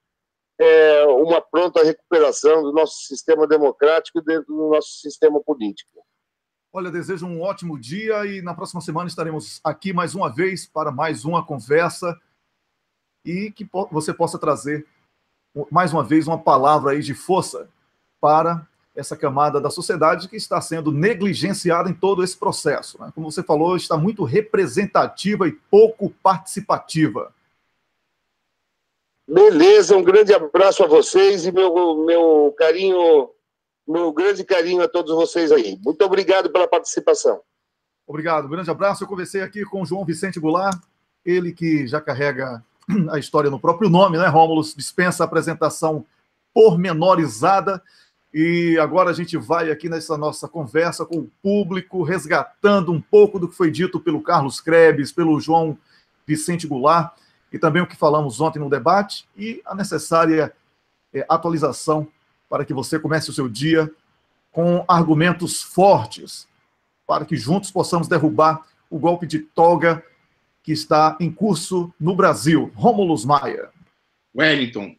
uma pronta recuperação do nosso sistema democrático dentro do nosso sistema político. Olha, desejo um ótimo dia e na próxima semana estaremos aqui mais uma vez para mais uma conversa e que você possa trazer mais uma vez uma palavra aí de força para essa camada da sociedade que está sendo negligenciada em todo esse processo, né? Como você falou, está muito representativa e pouco participativa. Beleza, um grande abraço a vocês e meu grande carinho a todos vocês aí. Muito obrigado pela participação. Obrigado, grande abraço. Eu conversei aqui com o João Vicente Goulart, ele que já carrega a história no próprio nome, né, Rômulus? Dispensa a apresentação pormenorizada. E agora a gente vai aqui nessa nossa conversa com o público, resgatando um pouco do que foi dito pelo Carlos Krebs, pelo João Vicente Goulart, e também o que falamos ontem no debate, e a necessária atualização para que você comece o seu dia com argumentos fortes, para que juntos possamos derrubar o golpe de toga que está em curso no Brasil. Rômulus Maia. Wellington,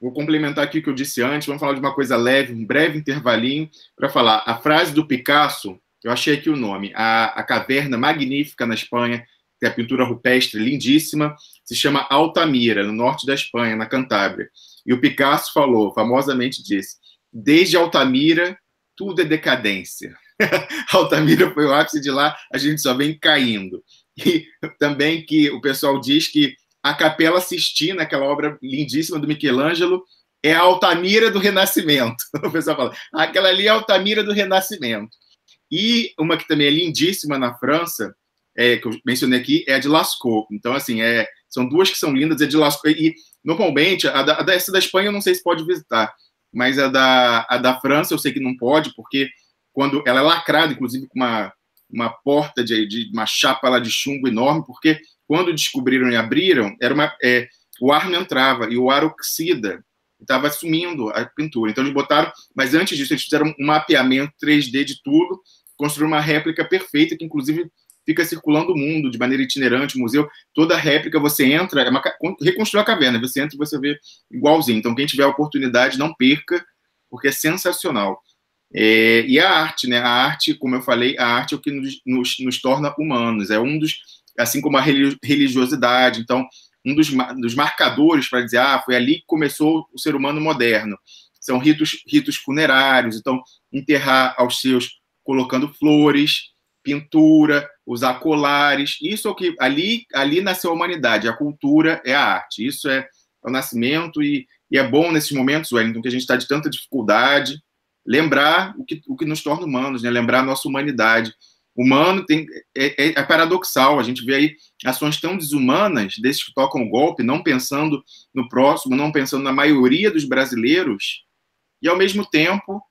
vou complementar aqui o que eu disse antes, vamos falar de uma coisa leve, um breve intervalinho, para falar. A frase do Picasso, eu achei aqui o nome, a caverna magnífica na Espanha, tem a pintura rupestre lindíssima, se chama Altamira, no norte da Espanha, na Cantábria. E o Picasso falou, famosamente disse, desde Altamira, tudo é decadência. Altamira foi o ápice, de lá a gente só vem caindo. E também que o pessoal diz que a Capela Sistina, aquela obra lindíssima do Michelangelo, é a Altamira do Renascimento. O pessoal fala, aquela ali é a Altamira do Renascimento. E uma que também é lindíssima na França, que eu mencionei aqui, é a de Lascaux. Então, assim, são duas que são lindas, é de Lascaux. E, normalmente, essa da Espanha eu não sei se pode visitar, mas a da França eu sei que não pode, porque quando ela é lacrada, inclusive com uma porta de uma chapa lá de chumbo enorme, porque quando descobriram e abriram, o ar não entrava, e o ar oxida, estava sumindo a pintura. Então eles botaram, mas antes disso eles fizeram um mapeamento 3D de tudo, construíram uma réplica perfeita, que inclusive fica circulando o mundo de maneira itinerante, o museu, toda réplica você entra, reconstruiu a caverna, você entra e você vê igualzinho. Então quem tiver a oportunidade, não perca, porque é sensacional. E a arte, né? A arte, como eu falei, a arte é o que nos torna humanos, é um dos, assim como a religiosidade, então, um dos marcadores para dizer, foi ali que começou o ser humano moderno. São ritos funerários, então, enterrar aos seus colocando flores, pintura, usar colares, isso é o que ali nasceu a humanidade, a cultura é a arte, isso é o nascimento, e é bom nesses momentos, Wellington, que a gente está de tanta dificuldade, lembrar o que nos torna humanos, né? Lembrar a nossa humanidade. Humano é paradoxal, a gente vê aí ações tão desumanas desses que tocam o golpe, não pensando no próximo, não pensando na maioria dos brasileiros, e ao mesmo tempo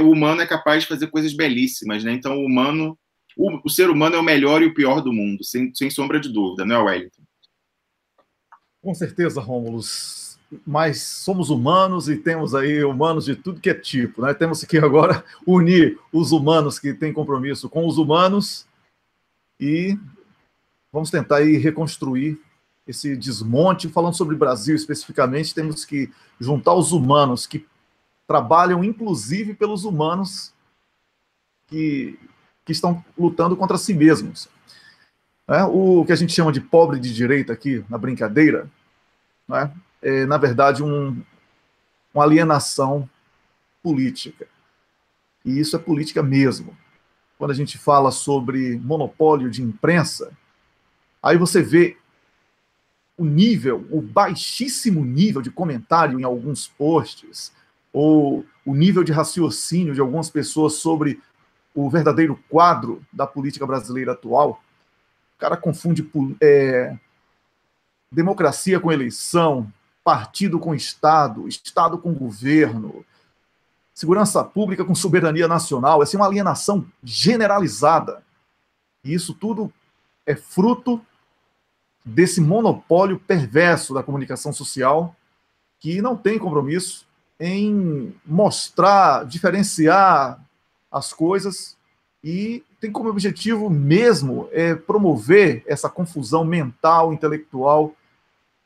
o humano é capaz de fazer coisas belíssimas, né? Então o ser humano é o melhor e o pior do mundo, sem sombra de dúvida, não é, Wellington? Com certeza, Rômulus. Mas somos humanos e temos aí humanos de tudo que é tipo, né? Temos que agora unir os humanos que têm compromisso com os humanos e vamos tentar aí reconstruir esse desmonte. Falando sobre o Brasil especificamente, temos que juntar os humanos que trabalham inclusive pelos humanos que estão lutando contra si mesmos. O que a gente chama de pobre de direita aqui, na brincadeira, né? Na verdade, uma alienação política. E isso é política mesmo. Quando a gente fala sobre monopólio de imprensa, aí você vê o baixíssimo nível de comentário em alguns posts, ou o nível de raciocínio de algumas pessoas sobre o verdadeiro quadro da política brasileira atual. O cara confunde democracia com eleição, partido com Estado, Estado com governo, segurança pública com soberania nacional. Essa é uma alienação generalizada. E isso tudo é fruto desse monopólio perverso da comunicação social, que não tem compromisso em mostrar, diferenciar as coisas, e tem como objetivo mesmo promover essa confusão mental, intelectual,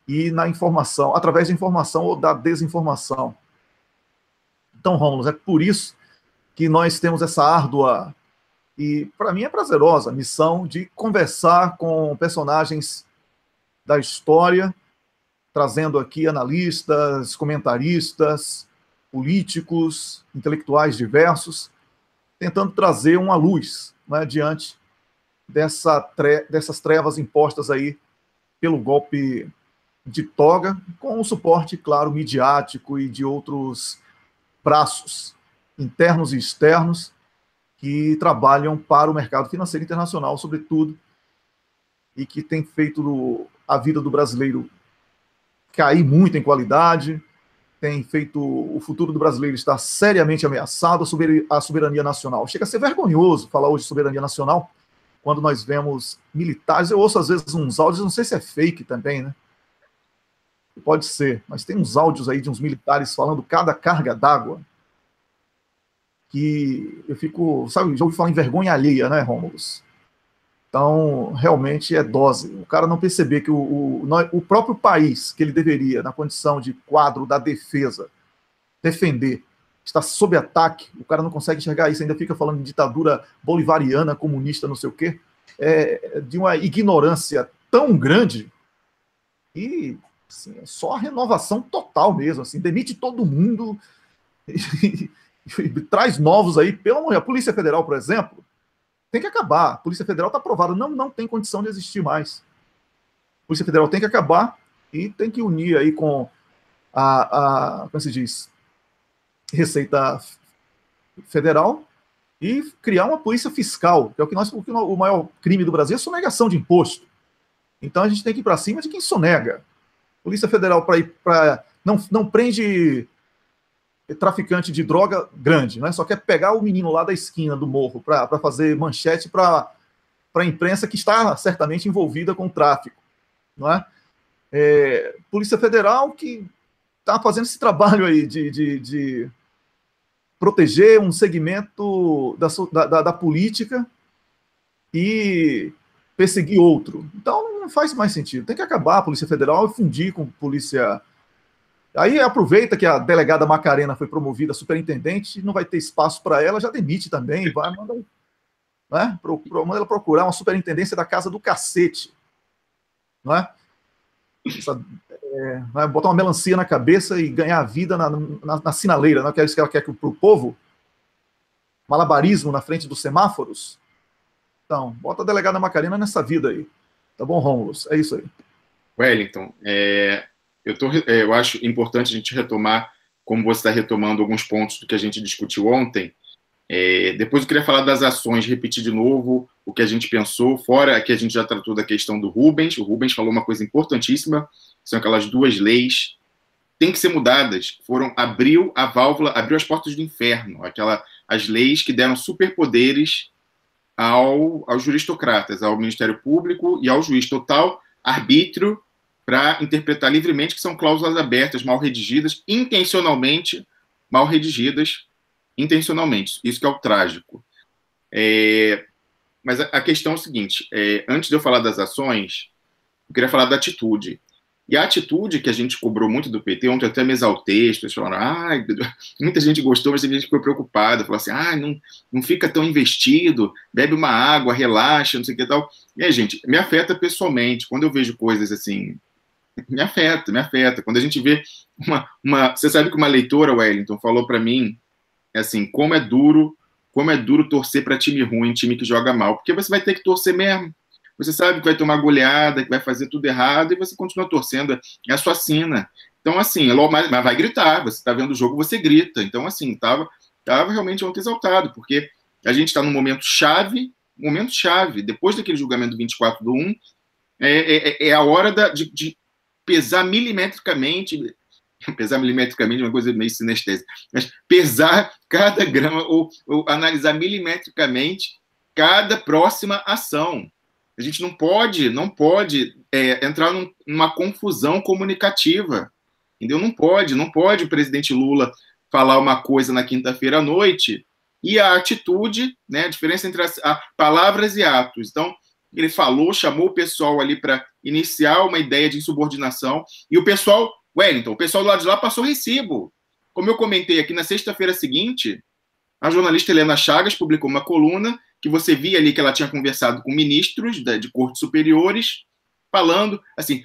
e na informação, através da informação ou da desinformação. Então, Rômulo, é por isso que nós temos essa árdua, e para mim é prazerosa, missão de conversar com personagens da história, trazendo aqui analistas, comentaristas, políticos, intelectuais diversos, tentando trazer uma luz, né, diante dessas trevas impostas aí pelo golpe de toga, com o suporte, claro, midiático e de outros braços internos e externos que trabalham para o mercado financeiro internacional, sobretudo, e que tem feito a vida do brasileiro cair muito em qualidade, tem feito o futuro do brasileiro estar seriamente ameaçado, a soberania nacional. Chega a ser vergonhoso falar hoje de soberania nacional, quando nós vemos militares. Eu ouço às vezes uns áudios, não sei se é fake também, né? Pode ser, mas tem uns áudios aí de uns militares falando cada carga d'água que eu fico, sabe, já ouvi falar em vergonha alheia, né, Rômulus? Então, realmente é dose. O cara não perceber que o próprio país, que ele deveria, na condição de quadro da defesa, defender, está sob ataque, o cara não consegue enxergar isso, ainda fica falando de ditadura bolivariana, comunista, não sei o quê, de uma ignorância tão grande, e assim, é só a renovação total mesmo, assim, demite todo mundo e traz novos aí, pelo amor de Deus. A Polícia Federal, por exemplo, tem que acabar. A Polícia Federal está aprovada, não tem condição de existir mais. A Polícia Federal tem que acabar e tem que unir aí com como se diz, Receita Federal, e criar uma polícia fiscal, que é o maior crime do Brasil é sonegação de imposto. Então a gente tem que ir para cima de quem sonega. Polícia Federal não prende traficante de droga grande, né? Só quer pegar o menino lá da esquina do morro para fazer manchete para a imprensa que está certamente envolvida com o tráfico, não é? Polícia Federal que está fazendo esse trabalho aí de proteger um segmento da política e perseguir outro. Então não faz mais sentido. Tem que acabar a Polícia Federal e fundir com polícia Aí aproveita que a delegada Macarena foi promovida a superintendente, não vai ter espaço para ela, já demite também, vai mandar, né? Manda ela procurar uma superintendência da casa do cacete, não é? Vai botar uma melancia na cabeça e ganhar a vida na sinaleira, não é isso que ela quer para o povo? Malabarismo na frente dos semáforos? Então, bota a delegada Macarena nessa vida aí. Tá bom, Rômulus? É isso aí. Wellington, eu acho importante a gente retomar, como você está retomando alguns pontos do que a gente discutiu ontem. Depois eu queria falar das ações, repetir de novo o que a gente pensou, fora que a gente já tratou da questão do Rubens. O Rubens falou uma coisa importantíssima, são aquelas 2 leis, tem que ser mudadas. Abriu as portas do inferno, as leis que deram superpoderes aos juristocratas, ao Ministério Público e ao juiz, total arbítrio para interpretar livremente, que são cláusulas abertas, mal redigidas, intencionalmente mal redigidas, intencionalmente. Isso que é o trágico. Mas a questão é o seguinte, antes de eu falar das ações, eu queria falar da atitude. E a atitude que a gente cobrou muito do PT, ontem eu até me exaltei, as pessoas falaram, muita gente gostou, mas tem gente que ficou preocupada, falou assim, não fica tão investido, bebe uma água, relaxa, não sei o que e tal. E aí, gente, me afeta pessoalmente, quando eu vejo coisas assim, me afeta. Quando a gente vê você sabe que uma leitora, Wellington, falou para mim, assim, como é duro torcer para time ruim, time que joga mal, porque você vai ter que torcer mesmo. Você sabe que vai tomar goleada, que vai fazer tudo errado, e você continua torcendo, é a sua sina. Então, assim, mas vai gritar, você está vendo o jogo, você grita. Então, assim, tava realmente ontem exaltado, porque a gente está num momento chave, depois daquele julgamento do 24/1, é a hora de pesar milimetricamente uma coisa meio sinestésica, mas pesar cada grama ou analisar milimetricamente cada próxima ação. A gente não pode entrar numa confusão comunicativa, entendeu? Não pode o presidente Lula falar uma coisa na quinta-feira à noite e a atitude, né, a diferença entre palavras e atos. Então, ele chamou o pessoal ali para iniciar uma ideia de insubordinação e o pessoal, Wellington, o pessoal do lado de lá passou recibo. Como eu comentei aqui, na sexta-feira seguinte, a jornalista Helena Chagas publicou uma coluna que você via ali que ela tinha conversado com ministros de cortes superiores, falando assim,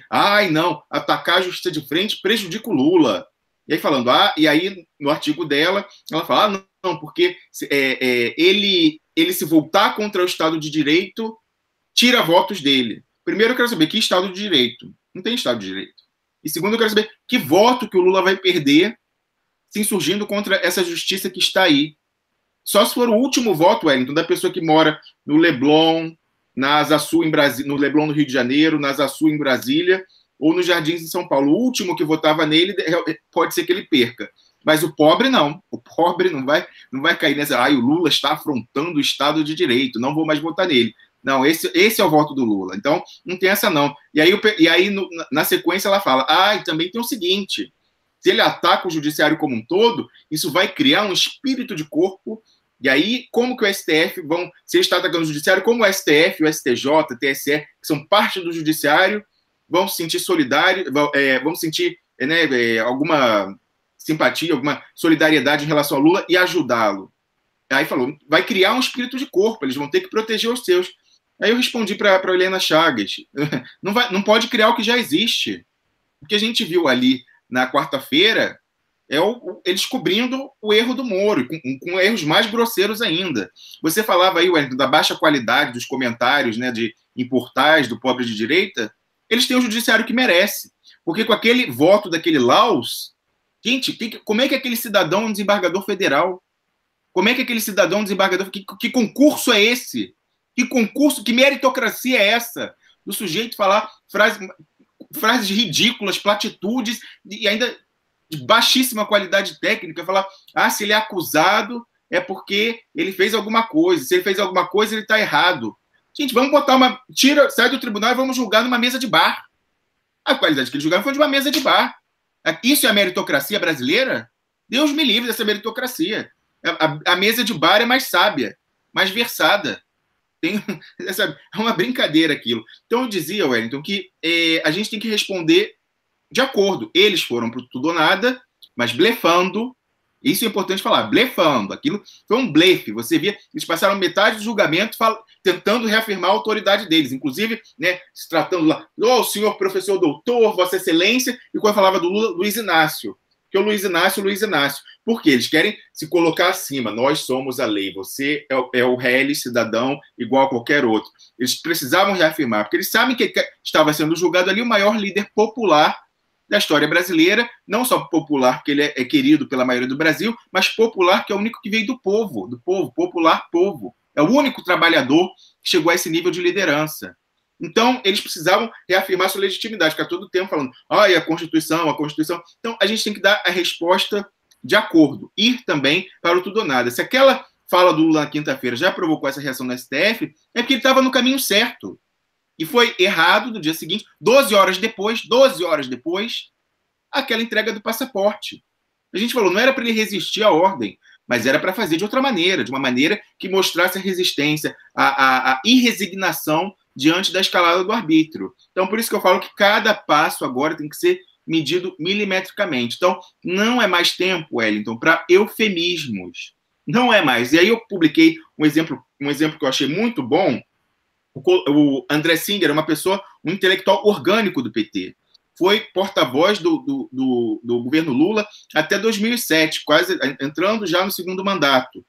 não, atacar a justiça de frente prejudica o Lula. E aí falando, e aí no artigo dela, ela fala, não, porque ele se voltar contra o Estado de Direito, tira votos dele. Primeiro eu quero saber que Estado de Direito? Não tem Estado de Direito. E segundo eu quero saber que voto que o Lula vai perder se insurgindo contra essa justiça que está aí. Só se for o último voto, Wellington, da pessoa que mora no Leblon, na Asa Sul, em Brasília, no Leblon, no Rio de Janeiro, na Asa Sul, em Brasília, ou nos Jardins, em São Paulo. O último que votava nele, pode ser que ele perca. Mas o pobre, não. O pobre não vai cair nessa... o Lula está afrontando o Estado de Direito, não vou mais votar nele. Não, esse é o voto do Lula. Então, não tem essa, não. E aí na sequência, ela fala, e também tem o seguinte... Se ele ataca o judiciário como um todo, isso vai criar um espírito de corpo. E aí, como que o STF se ele está atacando o judiciário, como o STF, o STJ, o TSE, que são parte do judiciário, vão se sentir solidários, vão sentir alguma simpatia, alguma solidariedade em relação ao Lula e ajudá-lo. Aí falou, vai criar um espírito de corpo, eles vão ter que proteger os seus. Aí eu respondi para a Helena Chagas, não pode criar o que já existe. O que a gente viu ali na quarta-feira, eles cobrindo o erro do Moro, com erros mais grosseiros ainda. Você falava aí, Wellington, da baixa qualidade dos comentários, né, em portais do pobre de direita. Eles têm o judiciário que merece. Porque com aquele voto daquele Laus, gente, como é que aquele cidadão é um desembargador federal? Como é que aquele cidadão é um desembargador... Que concurso é esse? Que meritocracia é essa? Do sujeito falar frases ridículas, platitudes, e ainda de baixíssima qualidade técnica, falar, se ele é acusado é porque ele fez alguma coisa, se ele fez alguma coisa, ele está errado. Gente, vamos botar sai do tribunal e vamos julgar numa mesa de bar. A qualidade que eles julgaram foi de uma mesa de bar. Isso é a meritocracia brasileira? Deus me livre dessa meritocracia. A mesa de bar é mais sábia, mais versada. É uma brincadeira aquilo. Então eu dizia, Wellington, que a gente tem que responder de acordo. Eles foram para tudo ou nada, mas blefando. Isso é importante falar, blefando. Aquilo foi um blefe. Você via, eles passaram metade do julgamento tentando reafirmar a autoridade deles, inclusive, né, se tratando lá, senhor professor doutor, vossa excelência, e quando falava do Lula, Luiz Inácio. Que é o Luiz Inácio. Por quê? Eles querem se colocar acima. Nós somos a lei. Você é o reles cidadão igual a qualquer outro. Eles precisavam reafirmar, porque eles sabem que estava sendo julgado ali o maior líder popular da história brasileira, não só popular, porque ele é querido pela maioria do Brasil, mas popular, que é o único que veio do povo, popular povo. É o único trabalhador que chegou a esse nível de liderança. Então, eles precisavam reafirmar sua legitimidade, ficar todo o tempo falando, e a Constituição. Então, a gente tem que dar a resposta de acordo, ir também para o tudo ou nada. Se aquela fala do Lula na quinta-feira já provocou essa reação no STF, é porque ele estava no caminho certo. E foi errado no dia seguinte, 12 horas depois, aquela entrega do passaporte. A gente falou, não era para ele resistir à ordem, mas era para fazer de outra maneira, de uma maneira que mostrasse a resistência, a irresignação diante da escalada do arbítrio. Então, por isso que eu falo que cada passo agora tem que ser medido milimetricamente. Então, não é mais tempo, Wellington, para eufemismos. Não é mais. E aí eu publiquei um exemplo que eu achei muito bom. O André Singer é um intelectual orgânico do PT. Foi porta-voz do governo Lula até 2007, quase entrando já no segundo mandato.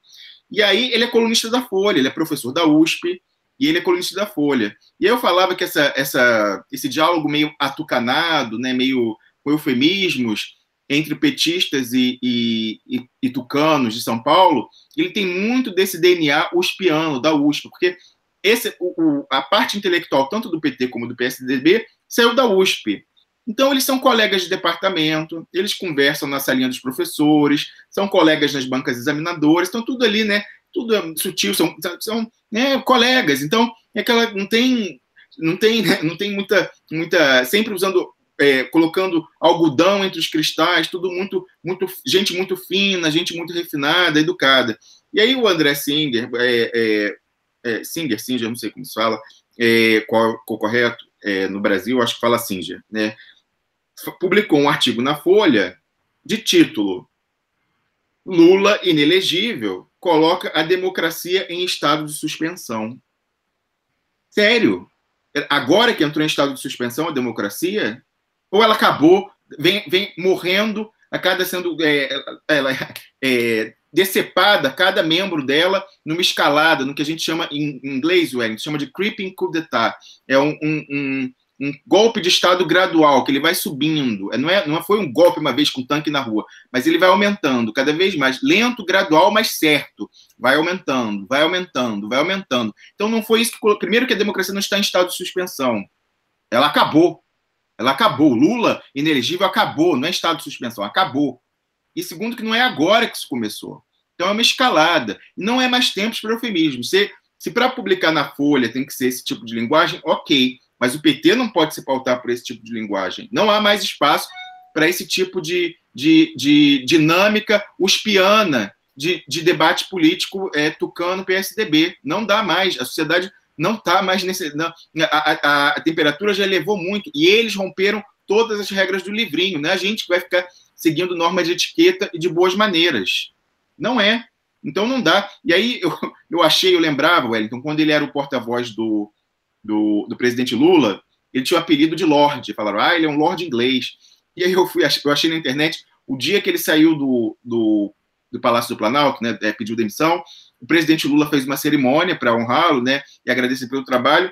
E aí ele é colunista da Folha, ele é professor da USP, e ele é colunista da Folha. E aí eu falava que esse diálogo meio atucanado, né, meio com eufemismos, entre petistas e tucanos de São Paulo, ele tem muito desse DNA uspiano, da USP, porque a parte intelectual, tanto do PT como do PSDB, saiu da USP. Então, eles são colegas de departamento, eles conversam na salinha dos professores, são colegas nas bancas examinadoras, estão tudo ali, né? Tudo é sutil, são né, colegas. Então, não tem muita sempre usando, colocando algodão entre os cristais, tudo gente muito fina, gente muito refinada, educada. E aí o André Singer, Singer, não sei como se fala, qual o correto, no Brasil, acho que fala Singer, né? Publicou um artigo na Folha de título: Lula inelegível coloca a democracia em estado de suspensão. Sério? Agora que entrou em estado de suspensão a democracia? Ou ela acabou, vem morrendo, acaba sendo decepada, cada membro dela, numa escalada, no que a gente chama, em inglês, chama de creeping coup d'etat. É um golpe de Estado gradual, que ele vai subindo. Não foi um golpe uma vez com um tanque na rua, mas ele vai aumentando cada vez mais, lento, gradual, mas certo. Vai aumentando. Então não foi isso que... Primeiro que a democracia não está em estado de suspensão. Ela acabou. Lula, inelegível, acabou. Não é estado de suspensão, acabou. E segundo que não é agora que isso começou. Então é uma escalada. Não é mais tempo para eufemismo. Se para publicar na Folha tem que ser esse tipo de linguagem, ok. Mas o PT não pode se pautar por esse tipo de linguagem. Não há mais espaço para esse tipo de dinâmica uspiana de debate político tucano-PSDB. Não dá mais. A sociedade não está mais nesse... Não, a temperatura já elevou muito. E eles romperam todas as regras do livrinho. Não é a gente que vai ficar seguindo normas de etiqueta e de boas maneiras. Não é. Então não dá. E aí eu lembrava, Wellington, quando ele era o porta-voz do presidente Lula, ele tinha o apelido de Lorde. Falaram, ele é um Lorde inglês. E aí eu achei na internet, o dia que ele saiu do Palácio do Planalto, né, pediu demissão, o presidente Lula fez uma cerimônia para honrá-lo, né, e agradecer pelo trabalho.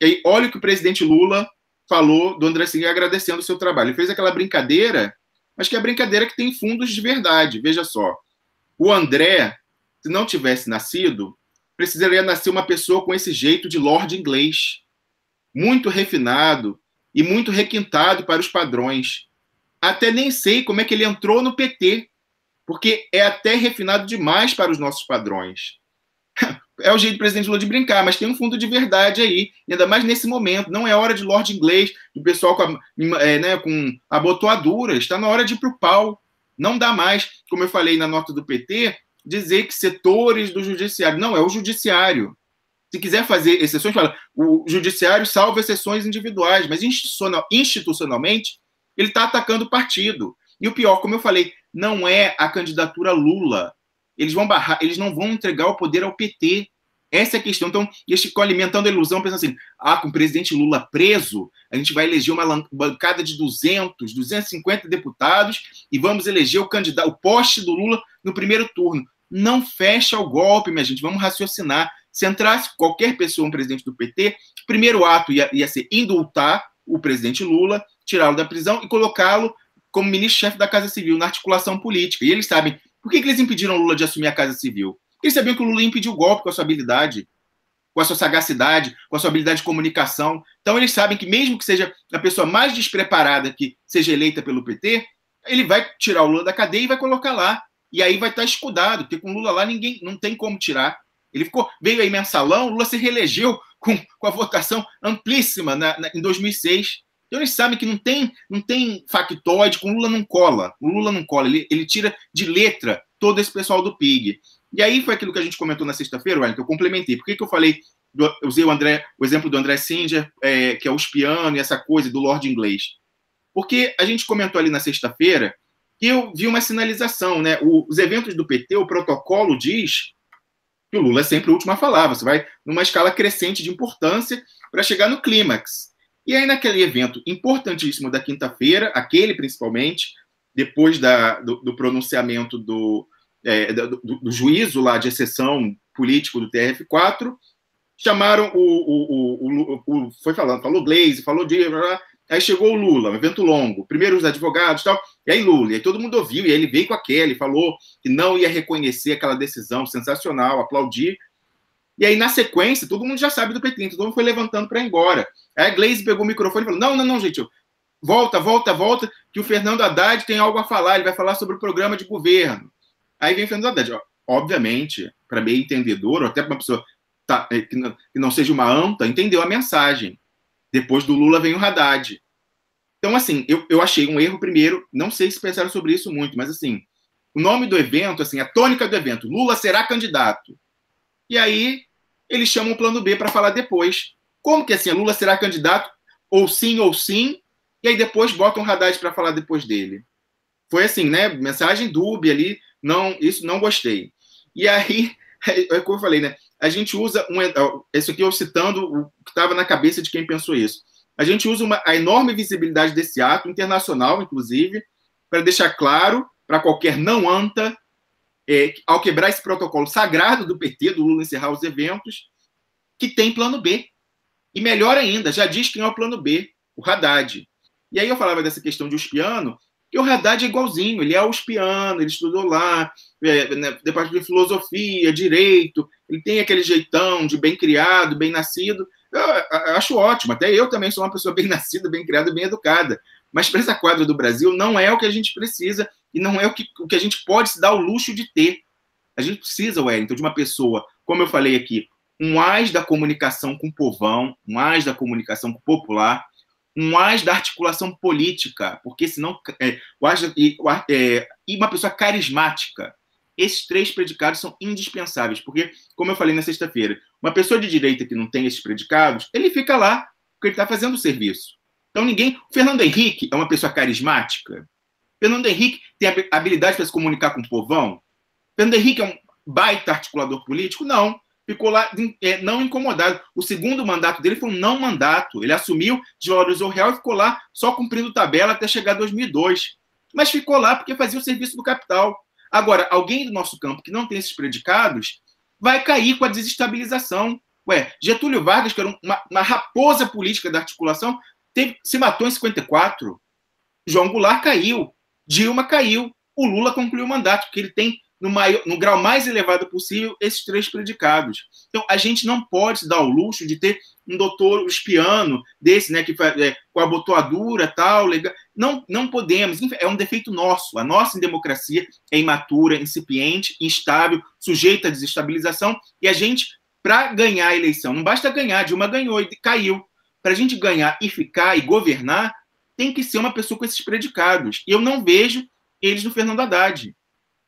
E aí, olha o que o presidente Lula falou do André Singer agradecendo o seu trabalho. Ele fez aquela brincadeira, mas que é a brincadeira que tem fundos de verdade. Veja só, o André, se não tivesse nascido, precisaria nascer uma pessoa com esse jeito de Lorde inglês, muito refinado e muito requintado para os padrões. Até nem sei como é que ele entrou no PT, porque é até refinado demais para os nossos padrões. É o jeito do presidente Lula de brincar, mas tem um fundo de verdade aí, ainda mais nesse momento. Não é hora de Lorde inglês, do pessoal com abotoadura, está na hora de ir para o pau. Não dá mais, como eu falei na nota do PT, dizer que setores do judiciário. Não, é o judiciário. Se quiser fazer exceções, fala, o judiciário salva exceções individuais, mas institucionalmente ele está atacando o partido. E o pior, como eu falei, não é a candidatura Lula. Eles vão barrar, eles não vão entregar o poder ao PT. Essa é a questão. Então, eles ficam alimentando a ilusão, pensando assim, com o presidente Lula preso, a gente vai eleger uma bancada de 200, 250 deputados e vamos eleger o candidato, o poste do Lula no primeiro turno. Não fecha o golpe, minha gente, vamos raciocinar. Se entrasse qualquer pessoa, um presidente do PT, o primeiro ato ia ser indultar o presidente Lula, tirá-lo da prisão e colocá-lo como ministro-chefe da Casa Civil, na articulação política. E eles sabem, por que eles impediram o Lula de assumir a Casa Civil? Eles sabiam que o Lula ia impedir o golpe com a sua habilidade, com a sua sagacidade, com a sua habilidade de comunicação. Então, eles sabem que mesmo que seja a pessoa mais despreparada que seja eleita pelo PT, ele vai tirar o Lula da cadeia e vai colocar lá. E aí vai estar escudado, porque com o Lula lá ninguém não tem como tirar. Ele veio aí mensalão, o Lula se reelegeu com a votação amplíssima em 2006. Então, eles sabem que não tem factoide, com o Lula não cola. O Lula não cola, ele tira de letra todo esse pessoal do PIG. E aí foi aquilo que a gente comentou na sexta-feira, Wellington, que eu complementei. Por que eu falei, usei o exemplo do André Singer, que é o espiano e essa coisa do Lorde Inglês? Porque a gente comentou ali na sexta-feira que eu vi uma sinalização, né? Os eventos do PT, o protocolo diz que o Lula é sempre o último a falar. Você vai numa escala crescente de importância para chegar no clímax. E aí, naquele evento importantíssimo da quinta-feira, aquele principalmente, depois do pronunciamento do juízo lá de exceção político do TRF4, chamaram falou Glaze, falou de... Aí chegou o Lula, um evento longo, primeiro os advogados e tal, e aí Lula, e aí todo mundo ouviu, e aí ele veio com aquele, falou que não ia reconhecer aquela decisão sensacional, aplaudir. E aí, na sequência, todo mundo já sabe do PT, todo mundo foi levantando para ir embora. Aí a Glaze pegou o microfone e falou, não, gente, volta, que o Fernando Haddad tem algo a falar, ele vai falar sobre o programa de governo. Aí vem o Fernando Haddad. Obviamente, para meio entendedor, ou até para uma pessoa que não seja uma anta, entendeu a mensagem. Depois do Lula vem o Haddad. Então, assim, eu achei um erro primeiro, não sei se pensaram sobre isso muito, mas, assim, o nome do evento, assim, a tônica do evento, Lula será candidato. E aí, eles chamam o plano B para falar depois. Como que, assim, Lula será candidato, ou sim, e aí depois botam o Haddad para falar depois dele. Foi assim, né, mensagem dúbia ali, isso não gostei. E aí, como eu falei, né, a gente usa, isso aqui eu citando o que estava na cabeça de quem pensou isso, a gente usa a enorme visibilidade desse ato, internacional, inclusive, para deixar claro para qualquer não anta, ao quebrar esse protocolo sagrado do PT, do Lula encerrar os eventos, que tem plano B. E melhor ainda, já diz quem é o plano B, o Haddad. E aí eu falava dessa questão de uspiano, que o Haddad é igualzinho, ele é uspiano, ele estudou lá, departamento de filosofia, direito, ele tem aquele jeitão de bem criado, bem nascido. Eu acho ótimo, até eu também sou uma pessoa bem nascida, bem criada, bem educada. Mas para essa quadra do Brasil não é o que a gente precisa e não é o que a gente pode se dar o luxo de ter. A gente precisa, Wellington, de uma pessoa, como eu falei aqui, um as da comunicação com o povão, um as da comunicação com o popular, um as da articulação política, porque senão... e uma pessoa carismática. Esses três predicados são indispensáveis, porque, como eu falei na sexta-feira, uma pessoa de direita que não tem esses predicados, ele fica lá, porque ele está fazendo o serviço. Então, o Fernando Henrique é uma pessoa carismática? Fernando Henrique tem habilidade para se comunicar com o povão? Fernando Henrique é um baita articulador político? Não. Ficou lá não incomodado. O segundo mandato dele foi um não mandato. Ele assumiu, desvalorizou o real e ficou lá só cumprindo tabela até chegar a 2002. Mas ficou lá porque fazia o serviço do capital. Agora, alguém do nosso campo que não tem esses predicados vai cair com a desestabilização. Getúlio Vargas, que era uma raposa política da articulação, se matou em 54. João Goulart caiu. Dilma caiu. O Lula concluiu o mandato, porque ele tem, no grau mais elevado possível, esses três predicados. Então, a gente não pode se dar o luxo de ter um doutor espiano desse, né, que com a abotoadura tal, legal. Não podemos. É um defeito nosso. A nossa democracia é imatura, incipiente, instável, sujeita à desestabilização. E a gente, para ganhar a eleição, não basta ganhar, Dilma ganhou e caiu. Para a gente ganhar e ficar e governar, tem que ser uma pessoa com esses predicados. E eu não vejo eles no Fernando Haddad.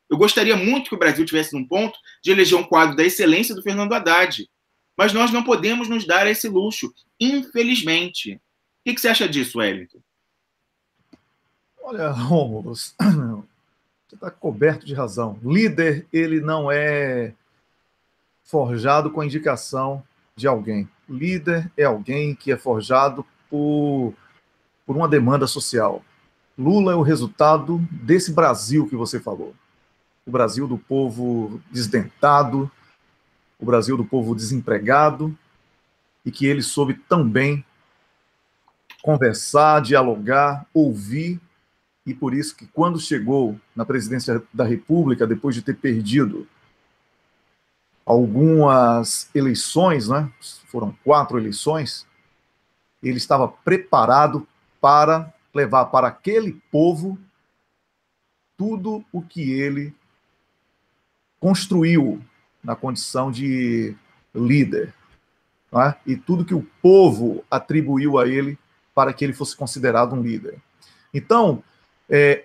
Eu gostaria muito que o Brasil tivesse num ponto de eleger um quadro da excelência do Fernando Haddad. Mas nós não podemos nos dar esse luxo, infelizmente. O que você acha disso, Wellington? Olha, Rômulo, você está coberto de razão. Líder, ele não é forjado com a indicação de alguém. Líder é alguém que é forjado por uma demanda social. Lula é o resultado desse Brasil que você falou. O Brasil do povo desdentado, o Brasil do povo desempregado, e que ele soube tão bem conversar, dialogar, ouvir, e por isso que quando chegou na presidência da República, depois de ter perdido algumas eleições, né? Foram 4 eleições, ele estava preparado para levar para aquele povo tudo o que ele construiu na condição de líder, né? E tudo que o povo atribuiu a ele para que ele fosse considerado um líder. Então,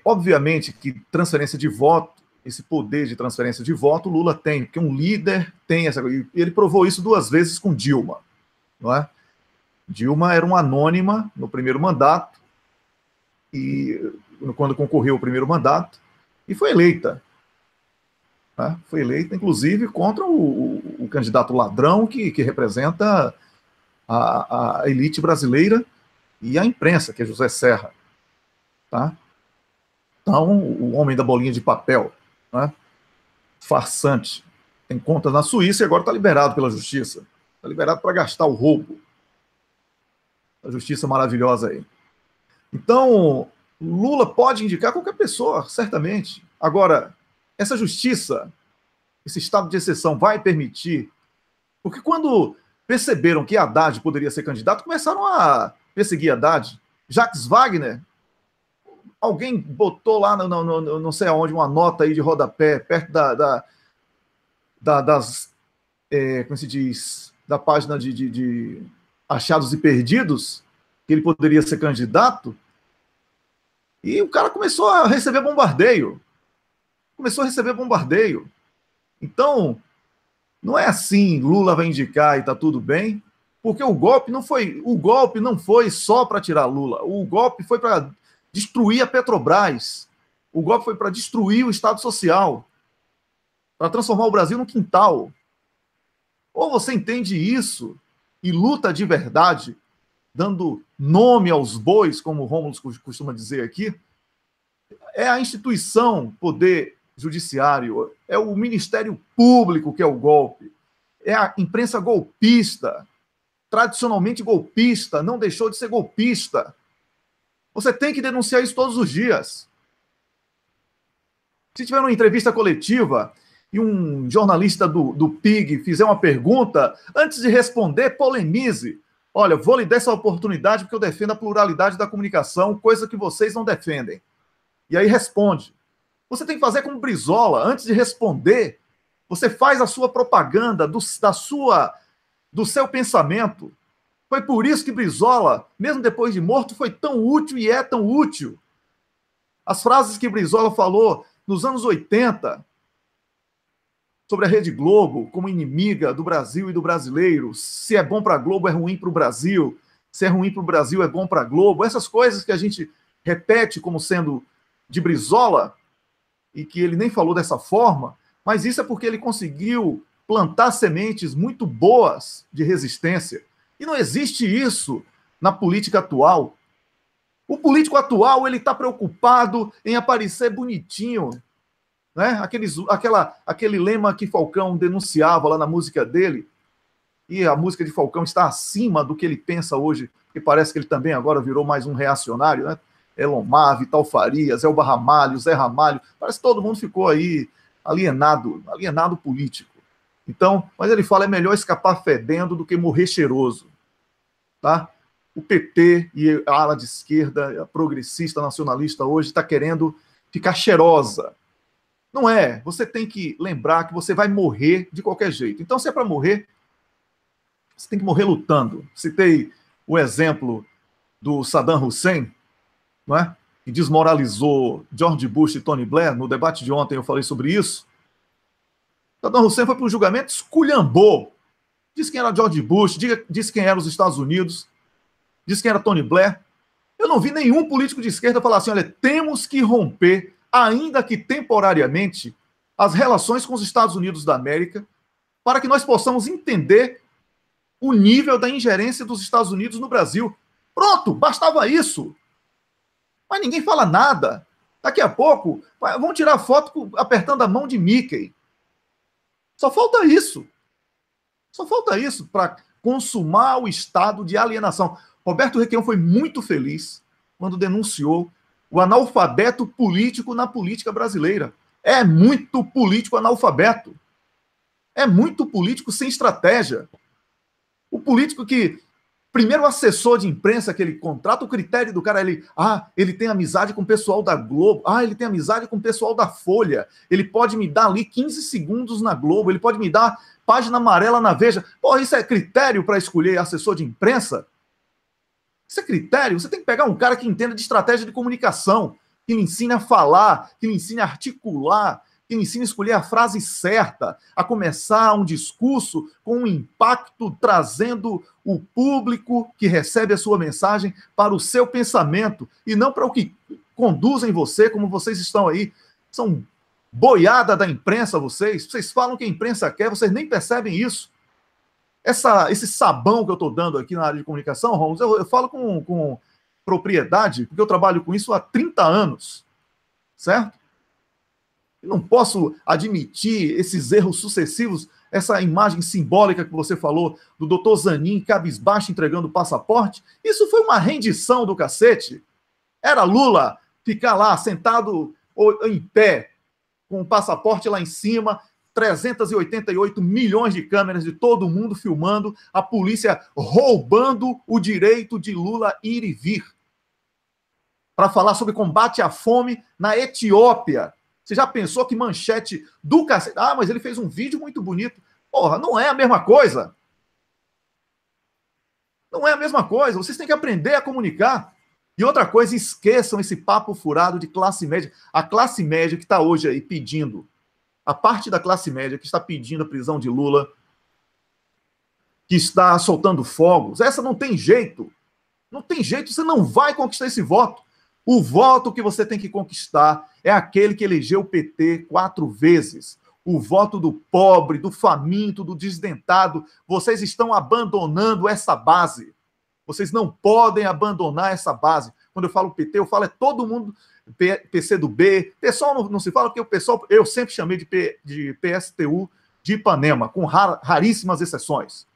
obviamente que transferência de voto, esse poder de transferência de voto, Lula tem, porque um líder tem essa coisa. Ele provou isso 2 vezes com Dilma, não é? Dilma era uma anônima no primeiro mandato, e quando concorreu ao primeiro mandato, e foi eleita. Né? Foi eleita, inclusive, contra o candidato ladrão que representa a elite brasileira e a imprensa, que é José Serra. Tá? Então, o homem da bolinha de papel, né? Farsante, tem contas na Suíça e agora está liberado pela justiça. Está liberado para gastar o roubo. A justiça maravilhosa aí. Então, Lula pode indicar qualquer pessoa, certamente. Agora, essa justiça, esse estado de exceção vai permitir... Porque quando perceberam que Haddad poderia ser candidato, começaram a perseguir Haddad. Jacques Wagner, alguém botou lá, não sei aonde, uma nota aí de rodapé, perto das... como se diz? Da página de achados e perdidos, que ele poderia ser candidato, e o cara começou a receber bombardeio. Então, não é assim, Lula vai indicar e está tudo bem, porque o golpe não foi só para tirar Lula, o golpe foi para destruir a Petrobras, o golpe foi para destruir o Estado Social, para transformar o Brasil num quintal. Ou você entende isso e luta de verdade, dando nome aos bois, como o Rômulo costuma dizer aqui, é a instituição, poder judiciário, é o Ministério Público que é o golpe, é a imprensa golpista, tradicionalmente golpista, não deixou de ser golpista. Você tem que denunciar isso todos os dias. Se tiver uma entrevista coletiva e um jornalista do PIG fizer uma pergunta, antes de responder, polemize. Olha, vou lhe dar essa oportunidade porque eu defendo a pluralidade da comunicação, coisa que vocês não defendem. E aí responde. Você tem que fazer como Brizola, antes de responder, você faz a sua propaganda do seu pensamento. Foi por isso que Brizola, mesmo depois de morto, foi tão útil e é tão útil. As frases que Brizola falou nos anos 80 sobre a Rede Globo como inimiga do Brasil e do brasileiro, se é bom para a Globo, é ruim para o Brasil, se é ruim para o Brasil, é bom para a Globo, essas coisas que a gente repete como sendo de Brizola, e que ele nem falou dessa forma, mas isso é porque ele conseguiu plantar sementes muito boas de resistência. E não existe isso na política atual. O político atual, ele está preocupado em aparecer bonitinho, né? Aquele lema que Falcão denunciava lá na música dele, e a música de Falcão está acima do que ele pensa hoje, porque parece que ele também agora virou mais um reacionário, né? Elomar, Vital Farias, Elba Ramalho, Zé Ramalho, parece que todo mundo ficou aí alienado político. Então, mas ele fala, é melhor escapar fedendo do que morrer cheiroso. Tá? O PT e a ala de esquerda, a progressista, nacionalista hoje, está querendo ficar cheirosa. Não é. Você tem que lembrar que você vai morrer de qualquer jeito. Então, se é para morrer, você tem que morrer lutando. Citei o exemplo do Saddam Hussein, não é? Que desmoralizou George Bush e Tony Blair. No debate de ontem eu falei sobre isso. Saddam Hussein foi para um julgamento, esculhambou. Disse quem era George Bush, disse quem era os Estados Unidos, disse quem era Tony Blair. Eu não vi nenhum político de esquerda falar assim, olha, temos que romper, ainda que temporariamente, as relações com os Estados Unidos da América, para que nós possamos entender o nível da ingerência dos Estados Unidos no Brasil. Pronto, bastava isso. Mas ninguém fala nada. Daqui a pouco, vão tirar foto apertando a mão de Mickey. Só falta isso. Só falta isso para consumar o estado de alienação. Roberto Requião foi muito feliz quando denunciou o analfabeto político na política brasileira. É muito político analfabeto. É muito político sem estratégia. O político que, primeiro assessor de imprensa que ele contrata, o critério do cara, ele tem amizade com o pessoal da Globo, ele tem amizade com o pessoal da Folha, ele pode me dar ali 15 segundos na Globo, ele pode me dar página amarela na Veja. Pô, isso é critério para escolher assessor de imprensa? Isso é critério? Você tem que pegar um cara que entenda de estratégia de comunicação, que lhe ensine a falar, que lhe ensine a articular, que lhe ensine a escolher a frase certa, a começar um discurso com um impacto, trazendo o público que recebe a sua mensagem para o seu pensamento, e não para o que conduzem você, como vocês estão aí. São boiada da imprensa, vocês falam que a imprensa quer, vocês nem percebem isso. Esse sabão que eu estou dando aqui na área de comunicação, Romulo, eu falo com propriedade, porque eu trabalho com isso há 30 anos, certo? Eu não posso admitir esses erros sucessivos, essa imagem simbólica que você falou do doutor Zanin cabisbaixo entregando o passaporte. Isso foi uma rendição do cacete. Era Lula ficar lá sentado em pé, com o passaporte lá em cima, 388 milhões de câmeras de todo mundo filmando, a polícia roubando o direito de Lula ir e vir. Para falar sobre combate à fome na Etiópia. Você já pensou que manchete do cacete? Mas ele fez um vídeo muito bonito. Porra, não é a mesma coisa. Não é a mesma coisa. Vocês têm que aprender a comunicar. E outra coisa, esqueçam esse papo furado de classe média. A classe média que está hoje aí pedindo, a parte da classe média que está pedindo a prisão de Lula, que está soltando fogos, essa não tem jeito. Não tem jeito, você não vai conquistar esse voto. O voto que você tem que conquistar é aquele que elegeu o PT 4 vezes. O voto do pobre, do faminto, do desdentado. Vocês estão abandonando essa base. Vocês não podem abandonar essa base. Quando eu falo PT, eu falo todo mundo, PCdoB. Pessoal não se fala, porque o pessoal, eu sempre chamei de PSTU de Ipanema, com raríssimas exceções.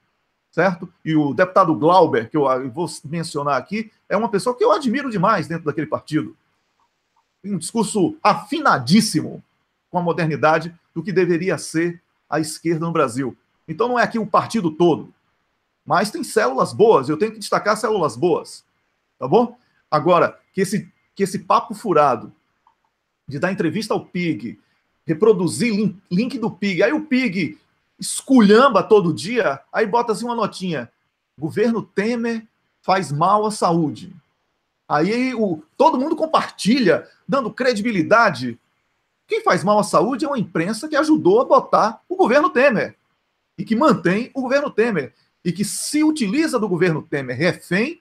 Certo? E o deputado Glauber, que eu vou mencionar aqui, é uma pessoa que eu admiro demais dentro daquele partido. Tem um discurso afinadíssimo com a modernidade do que deveria ser a esquerda no Brasil. Então não é aqui o partido todo, mas tem células boas, eu tenho que destacar células boas, tá bom? Agora, que esse papo furado de dar entrevista ao PIG, reproduzir link do PIG, aí o PIG esculhamba todo dia, aí bota assim uma notinha: governo Temer faz mal à saúde. Aí todo mundo compartilha, dando credibilidade. Quem faz mal à saúde é uma imprensa que ajudou a botar o governo Temer e que mantém o governo Temer e que se utiliza do governo Temer refém,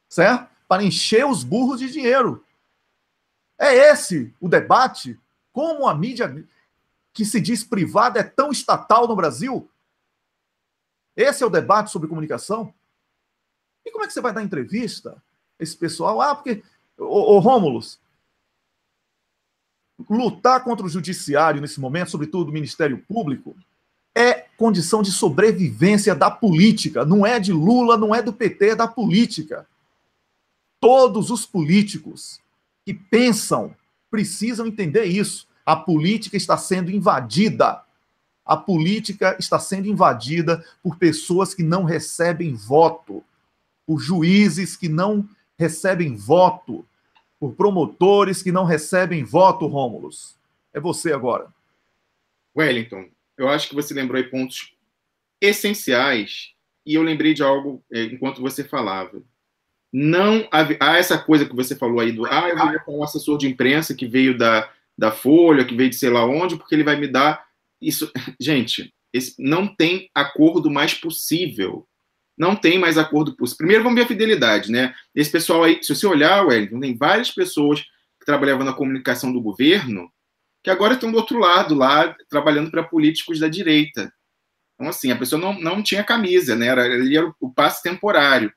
certo? Para encher os burros de dinheiro. É esse o debate? Como a mídia que se diz privada é tão estatal no Brasil? Esse é o debate sobre comunicação? E como é que você vai dar entrevista? Esse pessoal, porque... Ô Rômulus, lutar contra o judiciário nesse momento, sobretudo o Ministério Público, é condição de sobrevivência da política. Não é de Lula, não é do PT, é da política. Todos os políticos que pensam precisam entender isso. A política está sendo invadida. A política está sendo invadida por pessoas que não recebem voto, por juízes que não recebem voto, por promotores que não recebem voto, Rômulus. É você agora. Wellington, eu acho que você lembrou aí pontos essenciais e eu lembrei de algo enquanto você falava. Não há essa coisa que você falou aí do eu vou botar um assessor de imprensa que veio da Folha, que veio de sei lá onde, porque ele vai me dar isso. Gente, não tem acordo mais possível não tem mais acordo possível. Primeiro, vamos ver a fidelidade, né? Esse pessoal aí, se você olhar, Wellington, tem várias pessoas que trabalhavam na comunicação do governo que agora estão do outro lado, lá, trabalhando para políticos da direita. Então, assim, a pessoa não tinha camisa, né? Ele era o passe temporário.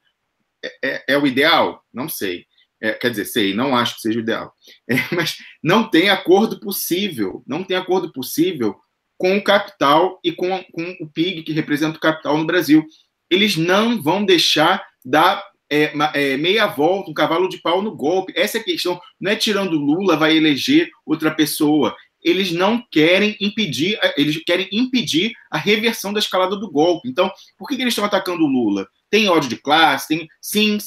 É o ideal? Não sei. Quer dizer, sei, não acho que seja o ideal. Mas não tem acordo possível. Não tem acordo possível com o capital e com o PIG, que representa o capital no Brasil. Eles não vão deixar dar meia volta, um cavalo de pau no golpe. Essa é a questão. Não é tirando Lula, vai eleger outra pessoa. Eles não querem impedir, eles querem impedir a reversão da escalada do golpe. Então, por que eles estão atacando o Lula? Tem ódio de classe? Sim,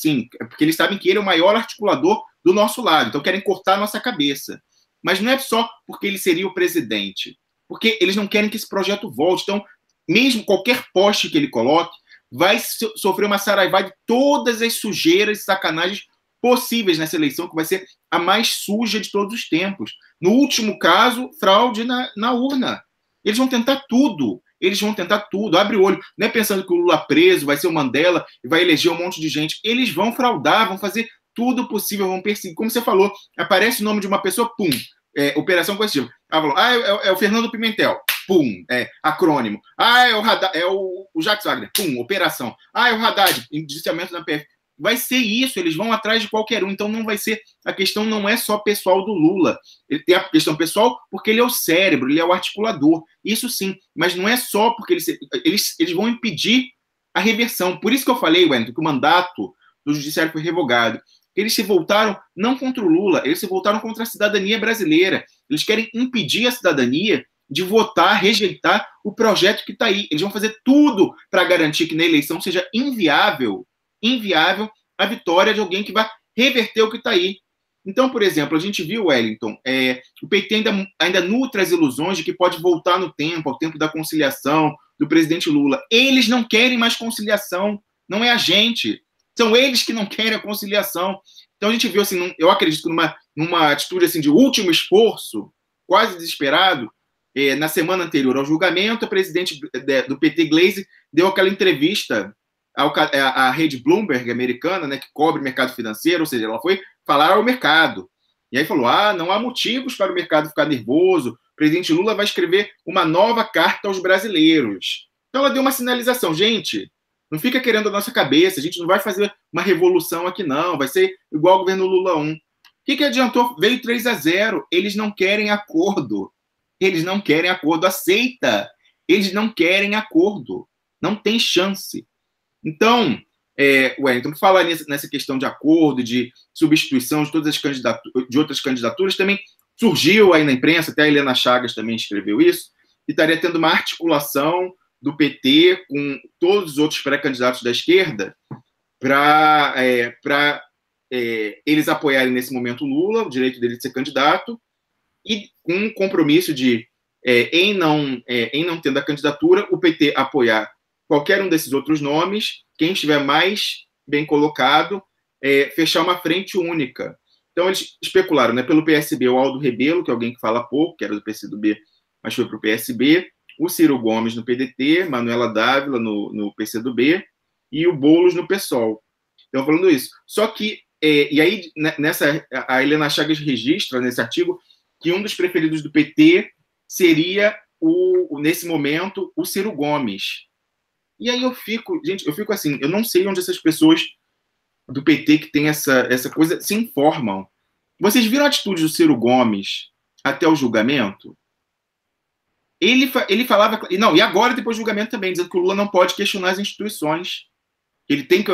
porque eles sabem que ele é o maior articulador do nosso lado, então querem cortar a nossa cabeça. Mas não é só porque ele seria o presidente, porque eles não querem que esse projeto volte. Então, mesmo qualquer poste que ele coloque, vai sofrer uma saraivada de todas as sujeiras e sacanagens possíveis nessa eleição, que vai ser a mais suja de todos os tempos. No último caso, fraude na urna. Eles vão tentar tudo. Abre o olho. Não é pensando que o Lula preso vai ser o Mandela e vai eleger um monte de gente. Eles vão fraudar, vão fazer tudo possível, vão perseguir. Como você falou, aparece o nome de uma pessoa, pum, operação coercitiva. É o Fernando Pimentel, pum, acrônimo. É o Jacques Wagner, pum, operação. É o Haddad, indiciamento na PF. Vai ser isso, eles vão atrás de qualquer um. Então não vai ser, a questão não é só pessoal do Lula. Ele tem a questão pessoal porque ele é o cérebro, ele é o articulador. Isso sim, mas não é só porque eles vão impedir a reversão. Por isso que eu falei, Wellington, que o mandato do judiciário foi revogado. Eles se voltaram não contra o Lula, eles se voltaram contra a cidadania brasileira. Eles querem impedir a cidadania de votar, rejeitar o projeto que está aí. Eles vão fazer tudo para garantir que na eleição seja inviável a vitória de alguém que vai reverter o que está aí. Então, por exemplo, a gente viu, Wellington, o PT ainda nutre as ilusões de que pode voltar no tempo, ao tempo da conciliação do presidente Lula. Eles não querem mais conciliação, não é a gente. São eles que não querem a conciliação. Então a gente viu, assim, eu acredito que numa atitude assim, de último esforço, quase desesperado, na semana anterior ao julgamento, a presidente do PT, Gleisi, deu aquela entrevista à rede Bloomberg americana, né, que cobre mercado financeiro, ou seja, ela foi falar ao mercado. E aí falou, não há motivos para o mercado ficar nervoso, o presidente Lula vai escrever uma nova carta aos brasileiros. Então ela deu uma sinalização, gente, não fica querendo a nossa cabeça, a gente não vai fazer uma revolução aqui não, vai ser igual ao governo Lula 1. O que adiantou? Veio 3-0, eles não querem acordo, aceita, eles não querem acordo, não tem chance. Então, Wellington, falar nessa questão de acordo, de substituição de todas as de outras candidaturas, também surgiu aí na imprensa, até a Helena Chagas também escreveu isso, e estaria tendo uma articulação do PT com todos os outros pré-candidatos da esquerda para eles apoiarem nesse momento o Lula, o direito dele de ser candidato, e com um compromisso de, em não tendo a candidatura, o PT apoiar qualquer um desses outros nomes, quem estiver mais bem colocado, fechar uma frente única. Então, eles especularam, né, pelo PSB, o Aldo Rebelo, que é alguém que fala pouco, que era do PCdoB, mas foi para o PSB, o Ciro Gomes no PDT, Manuela Dávila no PCdoB e o Boulos no PSOL. Então, falando isso. Só que, e aí, a Helena Chagas registra nesse artigo que um dos preferidos do PT seria, nesse momento, o Ciro Gomes. E aí eu fico assim, eu não sei onde essas pessoas do PT que tem essa coisa se informam. Vocês viram a atitude do Ciro Gomes até o julgamento? Ele falava... Não, e agora, depois do julgamento também, dizendo que o Lula não pode questionar as instituições. Ele tem que...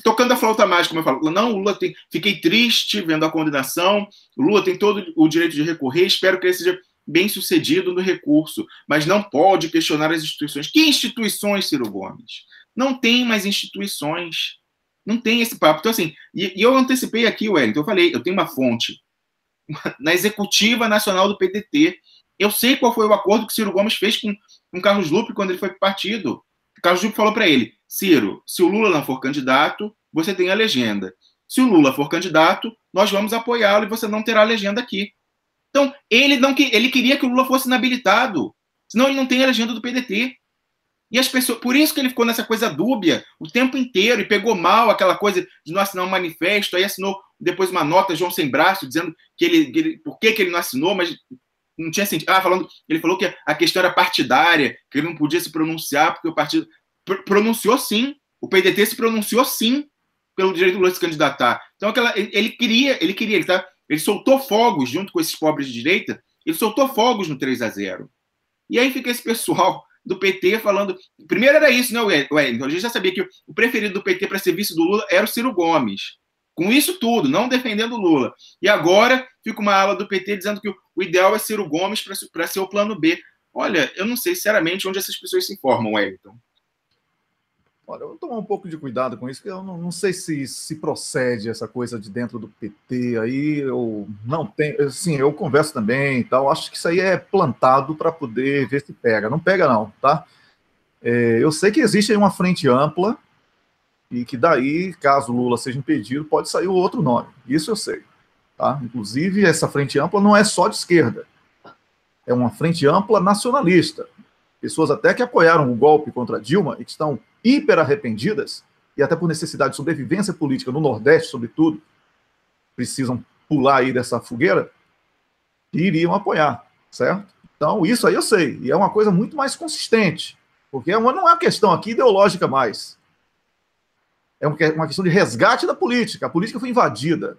Tocando a flauta mágica, como eu falo. Não, o Lula tem... Fiquei triste vendo a condenação. O Lula tem todo o direito de recorrer. Espero que ele seja bem-sucedido no recurso. Mas não pode questionar as instituições. Que instituições, Ciro Gomes? Não tem mais instituições. Não tem esse papo. Então, assim... E eu antecipei aqui, Wellington. Eu falei, eu tenho uma fonte na Executiva Nacional do PDT. Eu sei qual foi o acordo que o Ciro Gomes fez com Carlos Lupe quando ele foi para o partido. O Carlos Lupe falou para ele, Ciro, se o Lula não for candidato, você tem a legenda. Se o Lula for candidato, nós vamos apoiá-lo e você não terá a legenda aqui. Então, ele queria que o Lula fosse inabilitado, senão ele não tem a legenda do PDT. E as pessoas, por isso que ele ficou nessa coisa dúbia o tempo inteiro e pegou mal aquela coisa de não assinar um manifesto, aí assinou depois uma nota, João Sem Braço, dizendo por que ele não assinou, mas não tinha sentido. Ele falou que a questão era partidária, que ele não podia se pronunciar, porque o partido pronunciou sim, o PDT se pronunciou sim pelo direito do Lula se candidatar. Então, ele soltou fogos junto com esses pobres de direita, ele soltou fogos no 3-0. E aí fica esse pessoal do PT falando... Primeiro era isso, né, Wellington? A gente já sabia que o preferido do PT para ser vice do Lula era o Ciro Gomes. Com isso tudo, não defendendo o Lula. E agora fica uma ala do PT dizendo que o ideal é Ciro Gomes para ser o plano B. Olha, eu não sei, sinceramente, onde essas pessoas se informam, Wellington. Olha, eu vou tomar um pouco de cuidado com isso, porque eu não sei se procede essa coisa de dentro do PT aí, eu não tenho, assim, eu converso também e tal, acho que isso aí é plantado para poder ver se pega. Não pega não, tá? Eu sei que existe aí uma frente ampla e que daí, caso Lula seja impedido, pode sair o outro nome. Isso eu sei, tá? Inclusive, essa frente ampla não é só de esquerda, é uma frente ampla nacionalista. Pessoas até que apoiaram o golpe contra Dilma e que estão hiper arrependidas, e até por necessidade de sobrevivência política no Nordeste, sobretudo, precisam pular aí dessa fogueira, e iriam apoiar, certo? Então, isso aí eu sei, e é uma coisa muito mais consistente, porque não é uma questão aqui ideológica mais. É uma questão de resgate da política. A política foi invadida.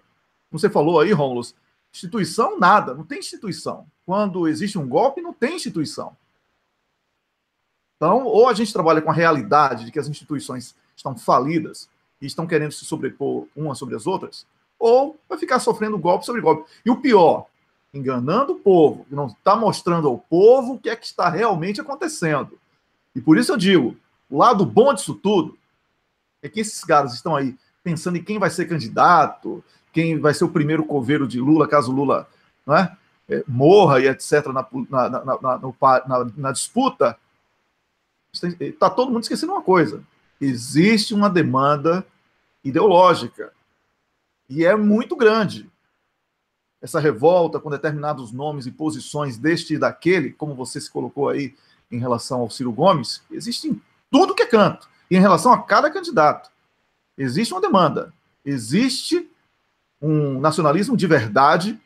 Como você falou aí, Rômulo, instituição, nada, não tem instituição. Quando existe um golpe, não tem instituição. Então, ou a gente trabalha com a realidade de que as instituições estão falidas e estão querendo se sobrepor umas sobre as outras, ou vai ficar sofrendo golpe sobre golpe. E o pior, enganando o povo, não está mostrando ao povo o que é que está realmente acontecendo. E por isso eu digo, o lado bom disso tudo é que esses caras estão aí pensando em quem vai ser candidato, quem vai ser o primeiro coveiro de Lula, caso Lula, não é, morra e etc. na disputa. Está todo mundo esquecendo uma coisa. Existe uma demanda ideológica. E é muito grande. Essa revolta com determinados nomes e posições deste e daquele, como você se colocou aí em relação ao Ciro Gomes, existe em tudo que é canto. E em relação a cada candidato. Existe uma demanda. Existe um nacionalismo de verdade,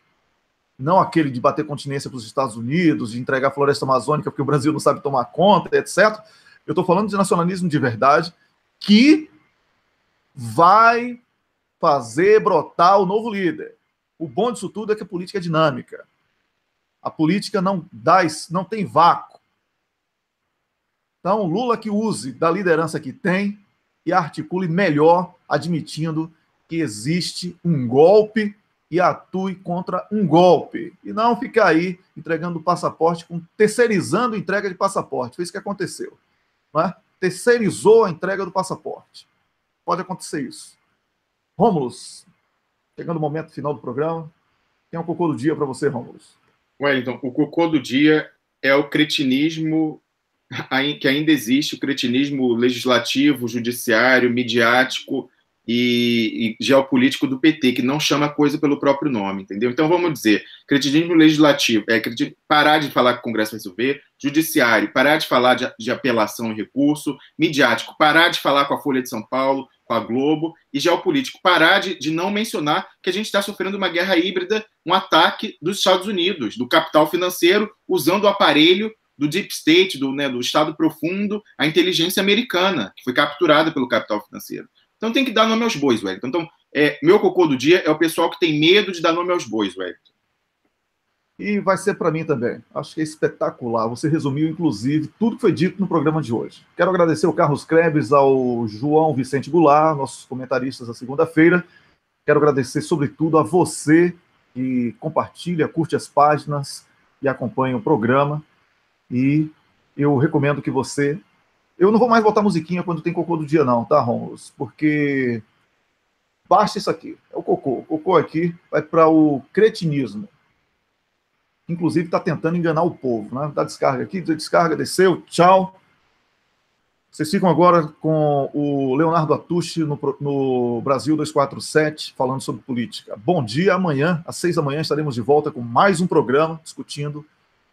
não aquele de bater continência para os Estados Unidos, de entregar a floresta amazônica porque o Brasil não sabe tomar conta, etc. Eu estou falando de nacionalismo de verdade que vai fazer brotar o novo líder. O bom disso tudo é que a política é dinâmica. A política não tem vácuo. Então, Lula que use da liderança que tem e articule melhor, admitindo que existe um golpe e atue contra um golpe. E não ficar aí entregando o passaporte, terceirizando a entrega de passaporte. Foi isso que aconteceu. Não é? Terceirizou a entrega do passaporte. Pode acontecer isso. Rômulo, chegando o momento final do programa, tem um cocô do dia para você, Rômulo. Wellington, o cocô do dia é o cretinismo que ainda existe, o cretinismo legislativo, judiciário, midiático e geopolítico do PT, que não chama a coisa pelo próprio nome, entendeu? Então, vamos dizer, cretinismo legislativo, parar de falar que o Congresso vai resolver, judiciário, parar de falar de apelação e recurso, midiático, parar de falar com a Folha de São Paulo, com a Globo, e geopolítico, parar de não mencionar que a gente está sofrendo uma guerra híbrida, um ataque dos Estados Unidos, do capital financeiro, usando o aparelho do Deep State, do Estado Profundo, a inteligência americana, que foi capturada pelo capital financeiro. Então tem que dar nome aos bois, Wellington. Então, meu cocô do dia é o pessoal que tem medo de dar nome aos bois, Wellington. E vai ser para mim também. Acho que é espetacular. Você resumiu, inclusive, tudo que foi dito no programa de hoje. Quero agradecer ao Carlos Krebs, ao João Vicente Goulart, nossos comentaristas da segunda-feira. Quero agradecer, sobretudo, a você que compartilha, curte as páginas e acompanha o programa. E eu recomendo que você... Eu não vou mais botar musiquinha quando tem cocô do dia não, tá, Rômulo? Porque basta isso aqui. É o cocô. O cocô aqui vai para o cretinismo. Inclusive está tentando enganar o povo, né? Dá descarga aqui, descarga, desceu, tchau. Vocês ficam agora com o Leonardo Atushi no Brasil 247, falando sobre política. Bom dia, amanhã, às 6 da manhã, estaremos de volta com mais um programa, discutindo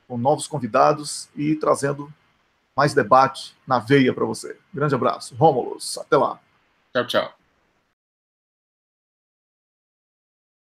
com novos convidados e trazendo mais debate na veia para você. Grande abraço. Rômulus, até lá. Tchau, tchau.